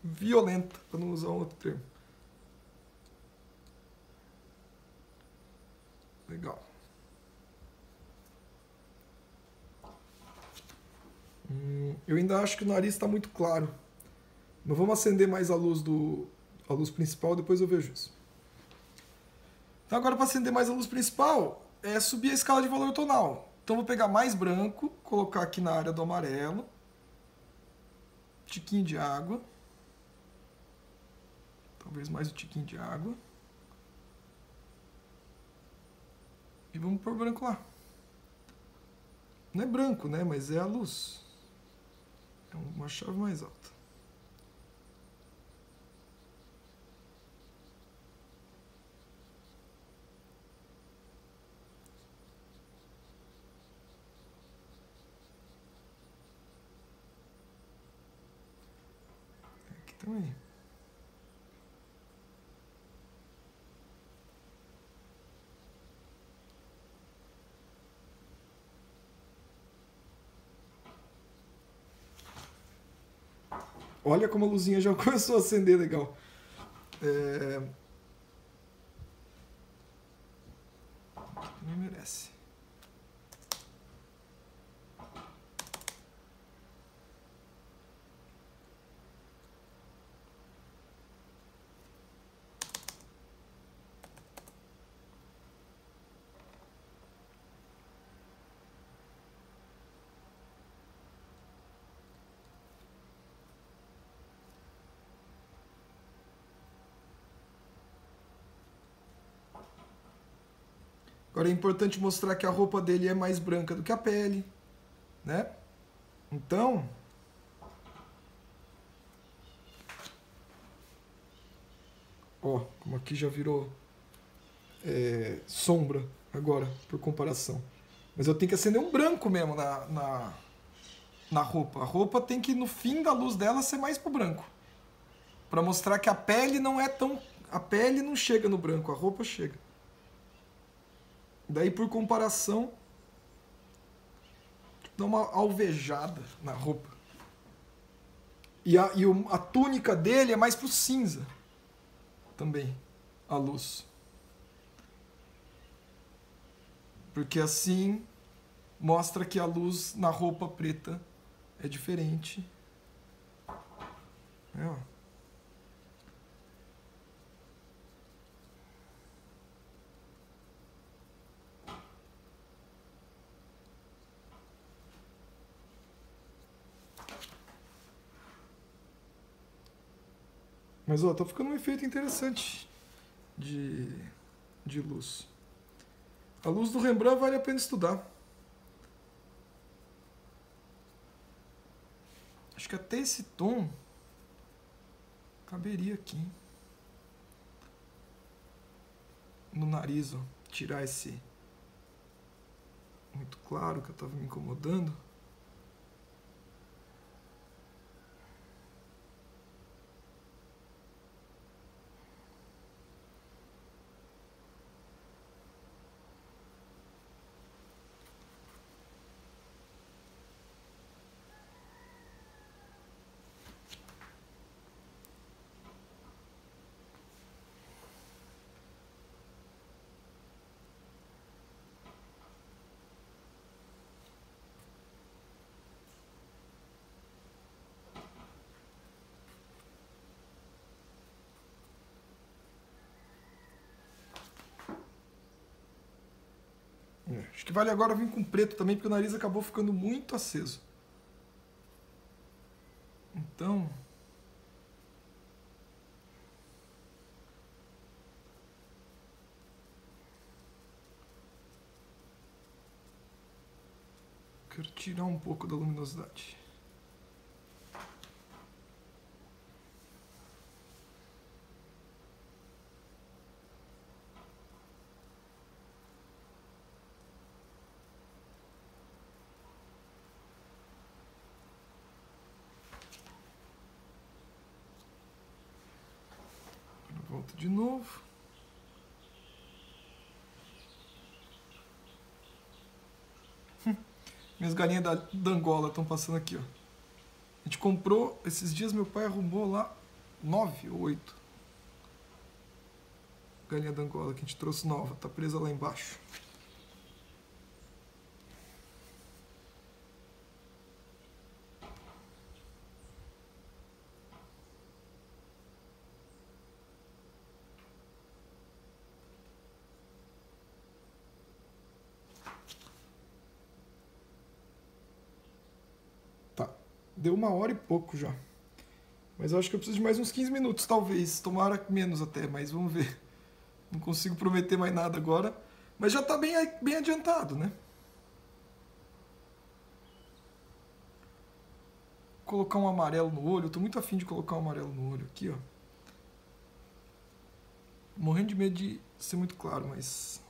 violenta, para não usar um outro termo. Legal. Eu ainda acho que o nariz está muito claro. Mas vamos acender mais a luz a luz principal, depois eu vejo isso. Então agora para acender mais a luz principal, é subir a escala de valor tonal. Então vou pegar mais branco, colocar aqui na área do amarelo. Tiquinho de água. Talvez mais um tiquinho de água. E vamos pôr branco lá. Não é branco, né? Mas é a luz. É uma chave mais alta. Aqui também. Olha como a luzinha já começou a acender legal. Não merece. Agora é importante mostrar que a roupa dele é mais branca do que a pele, né? Então, ó, como aqui já virou sombra agora, por comparação. Mas eu tenho que acender um branco mesmo na roupa. A roupa tem que, no fim da luz dela, ser mais pro branco. Pra mostrar que a pele não é tão... A pele não chega no branco, a roupa chega. Daí, por comparação, dá uma alvejada na roupa. E a túnica dele é mais pro cinza. Também, a luz. Porque assim mostra que a luz na roupa preta é diferente. Ó. Mas ó, tá ficando um efeito interessante de luz. A luz do Rembrandt vale a pena estudar. Acho que até esse tom caberia aqui. No nariz, ó. Tirar esse muito claro que eu tava me incomodando. Acho que vale agora vir com preto também, porque o nariz acabou ficando muito aceso. Então... quero tirar um pouco da luminosidade. Volto de novo. Minhas galinhas da Angola estão passando aqui, ó. A gente comprou, esses dias meu pai arrumou lá 9 ou 8. Galinha da Angola que a gente trouxe nova, tá presa lá embaixo. Tá, deu 1 hora e pouco já. Mas eu acho que eu preciso de mais uns 15 minutos, talvez. Tomara menos até, mas vamos ver. Não consigo prometer mais nada agora. Mas já tá bem adiantado, né? Colocar um amarelo no olho. Eu tô muito afim de colocar um amarelo no olho aqui, ó. Morrendo de medo de ser muito claro, mas...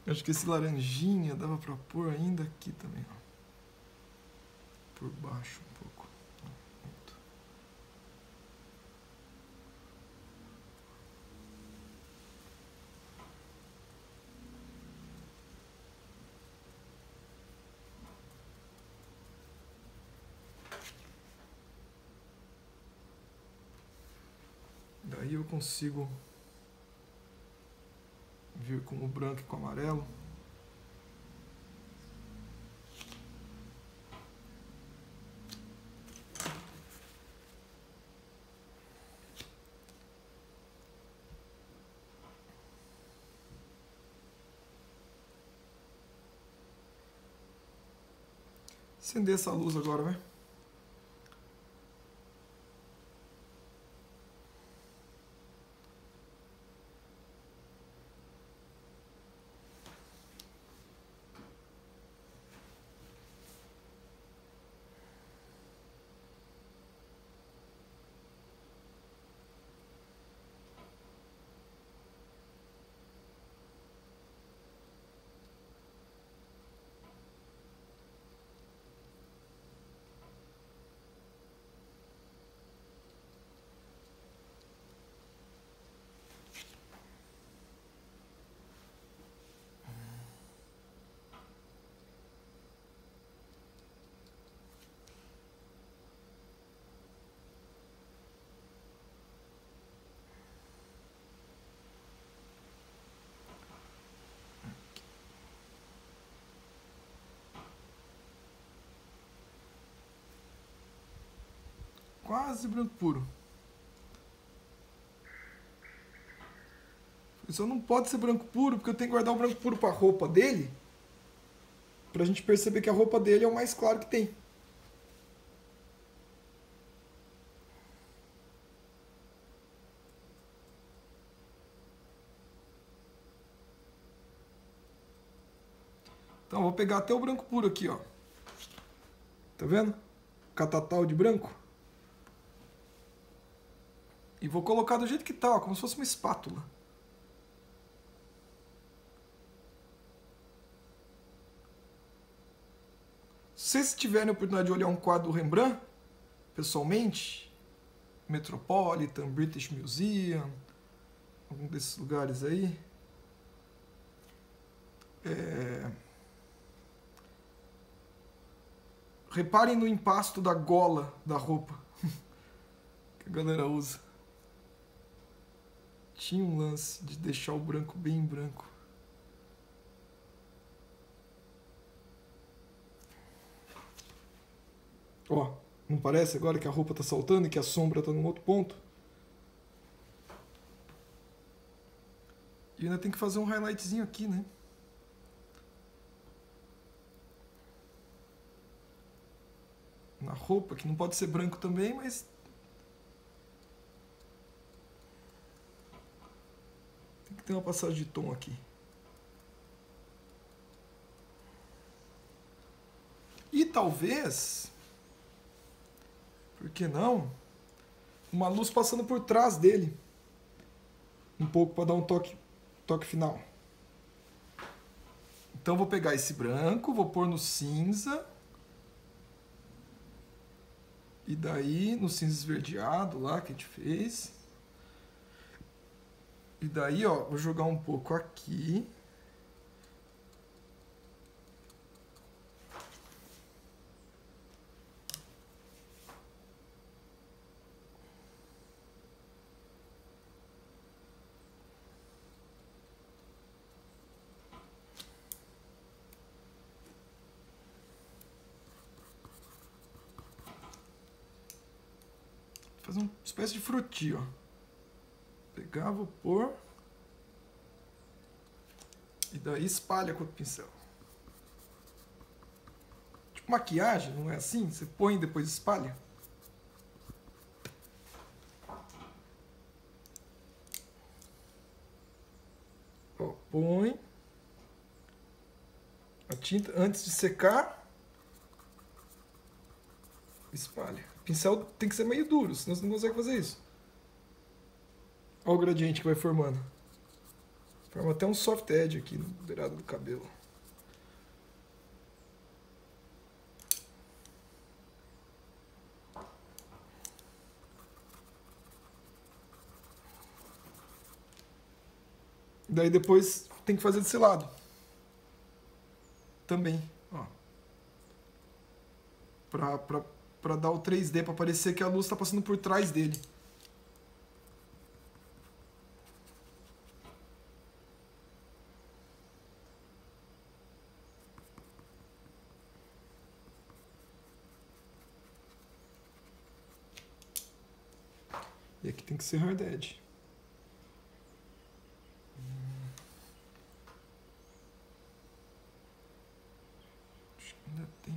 Acho que esse laranjinha dava pra pôr ainda aqui também, ó. Por baixo um pouco. Daí eu consigo vir com o branco e com o amarelo. Acender essa luz agora, vai. Quase branco puro. Isso não pode ser branco puro, porque eu tenho que guardar o branco puro para a roupa dele, pra gente perceber que a roupa dele é o mais claro que tem. Então, eu vou pegar até o branco puro aqui, ó. Tá vendo? Catatal de branco. E vou colocar do jeito que tá, ó, como se fosse uma espátula. Se vocês tiverem a oportunidade de olhar um quadro do Rembrandt, pessoalmente, Metropolitan, British Museum, algum desses lugares aí, reparem no impasto da gola da roupa que a galera usa. Tinha um lance de deixar o branco bem branco. Ó, não parece agora que a roupa tá saltando e que a sombra tá num outro ponto? E ainda tem que fazer um highlightzinho aqui, né? Na roupa, que não pode ser branco também, mas... tem que ter uma passagem de tom aqui. E talvez... por que não? Uma luz passando por trás dele. Um pouco para dar um toque final. Então vou pegar esse branco, vou pôr no cinza. E daí no cinza esverdeado lá que a gente fez. E daí, ó, vou jogar um pouco aqui. Fazer uma espécie de frutti, ó. Pegar, vou pôr. E daí espalha com o pincel. Tipo maquiagem, não é assim? Você põe e depois espalha. Ó, põe a tinta antes de secar. Espalha. O pincel tem que ser meio duro, senão você não consegue fazer isso. Olha o gradiente que vai formando. Forma até um soft edge aqui no beirado do cabelo. Daí depois tem que fazer desse lado. Também, ó. Pra dar o 3D, pra parecer que a luz tá passando por trás dele. E aqui tem que ser hard edge. Acho que ainda tem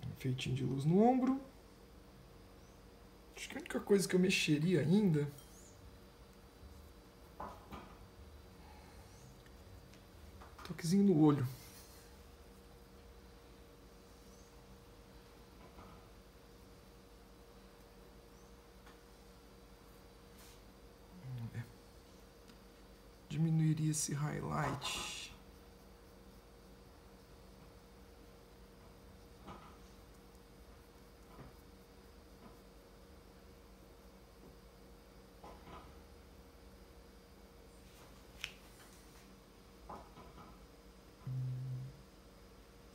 um efeitinho de luz no ombro. Acho que a única coisa que eu mexeria ainda toquezinho no olho. Diminuiria esse highlight.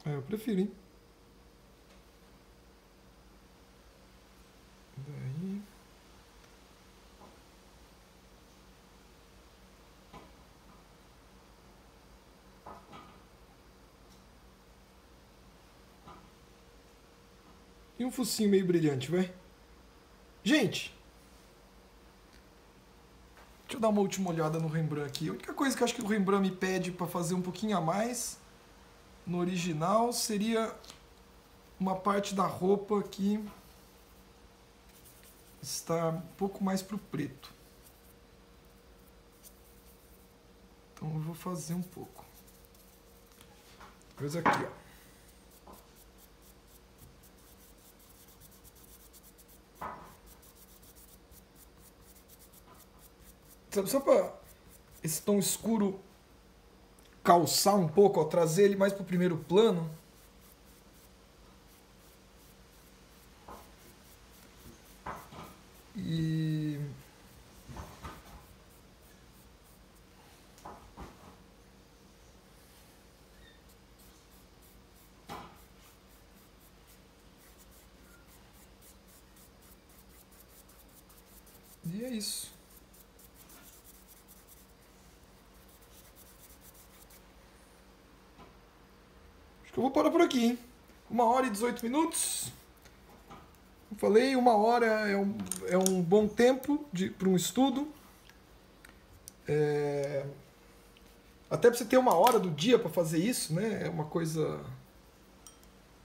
Eu prefiro, hein? Daí... E um focinho meio brilhante, vai? Gente! Deixa eu dar uma última olhada no Rembrandt aqui. A única coisa que eu acho que o Rembrandt me pede para fazer um pouquinho a mais no original seria uma parte da roupa que está um pouco mais pro preto. Então eu vou fazer um pouco. Coisa aqui, ó. Sabe, só para esse tom escuro calçar um pouco, ó, trazer ele mais para o primeiro plano. E é isso. Acho que eu vou parar por aqui, hein? 1h e 18 minutos. Eu falei, 1 hora é um bom tempo para um estudo. Até para você ter 1 hora do dia para fazer isso, né? É uma coisa...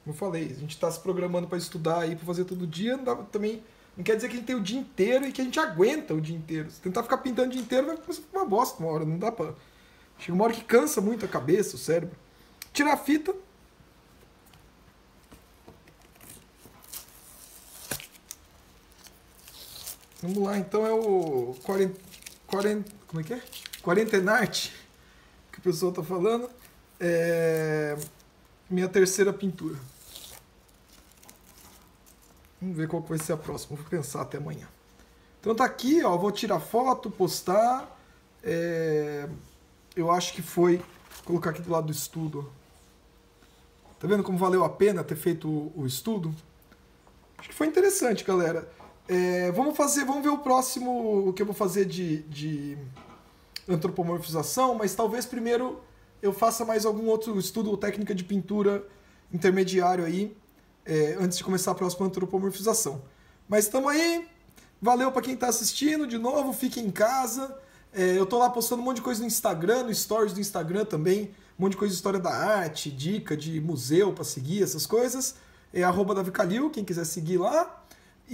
Como eu falei, a gente está se programando para estudar aí, para fazer todo dia. Também não quer dizer que a gente tem o dia inteiro e que a gente aguenta o dia inteiro. Se tentar ficar pintando o dia inteiro, vai começar a ficar uma bosta 1 hora. Não dá para... Chega uma hora que cansa muito a cabeça, o cérebro. Tirar a fita. Vamos lá, então é o como é que é? Quarentenarte, que o pessoal tá falando. Minha terceira pintura. Vamos ver qual que vai ser a próxima. Vou pensar até amanhã. Então tá aqui, ó. Vou tirar foto, postar. Eu acho que foi... Vou colocar aqui do lado do estudo. Tá vendo como valeu a pena ter feito o estudo? Acho que foi interessante, galera. Vamos ver o próximo, o que eu vou fazer de antropomorfização, mas talvez primeiro eu faça mais algum outro estudo ou técnica de pintura intermediário aí, antes de começar a próxima antropomorfização. Mas estamos aí, valeu para quem está assistindo, de novo, fiquem em casa. Eu tô lá postando um monte de coisa no Instagram, no Stories do Instagram também, um monte de coisa de história da arte, dica de museu para seguir, essas coisas. @DaviCalil, quem quiser seguir lá.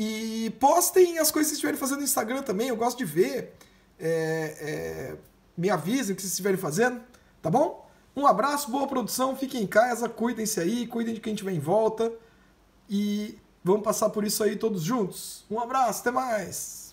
E postem as coisas que vocês estiverem fazendo no Instagram também, eu gosto de ver. Me avisem o que vocês estiverem fazendo, tá bom? Um abraço, boa produção, fiquem em casa, cuidem-se aí, cuidem de quem estiver em volta. E Vamos passar por isso aí todos juntos. Um abraço, até mais!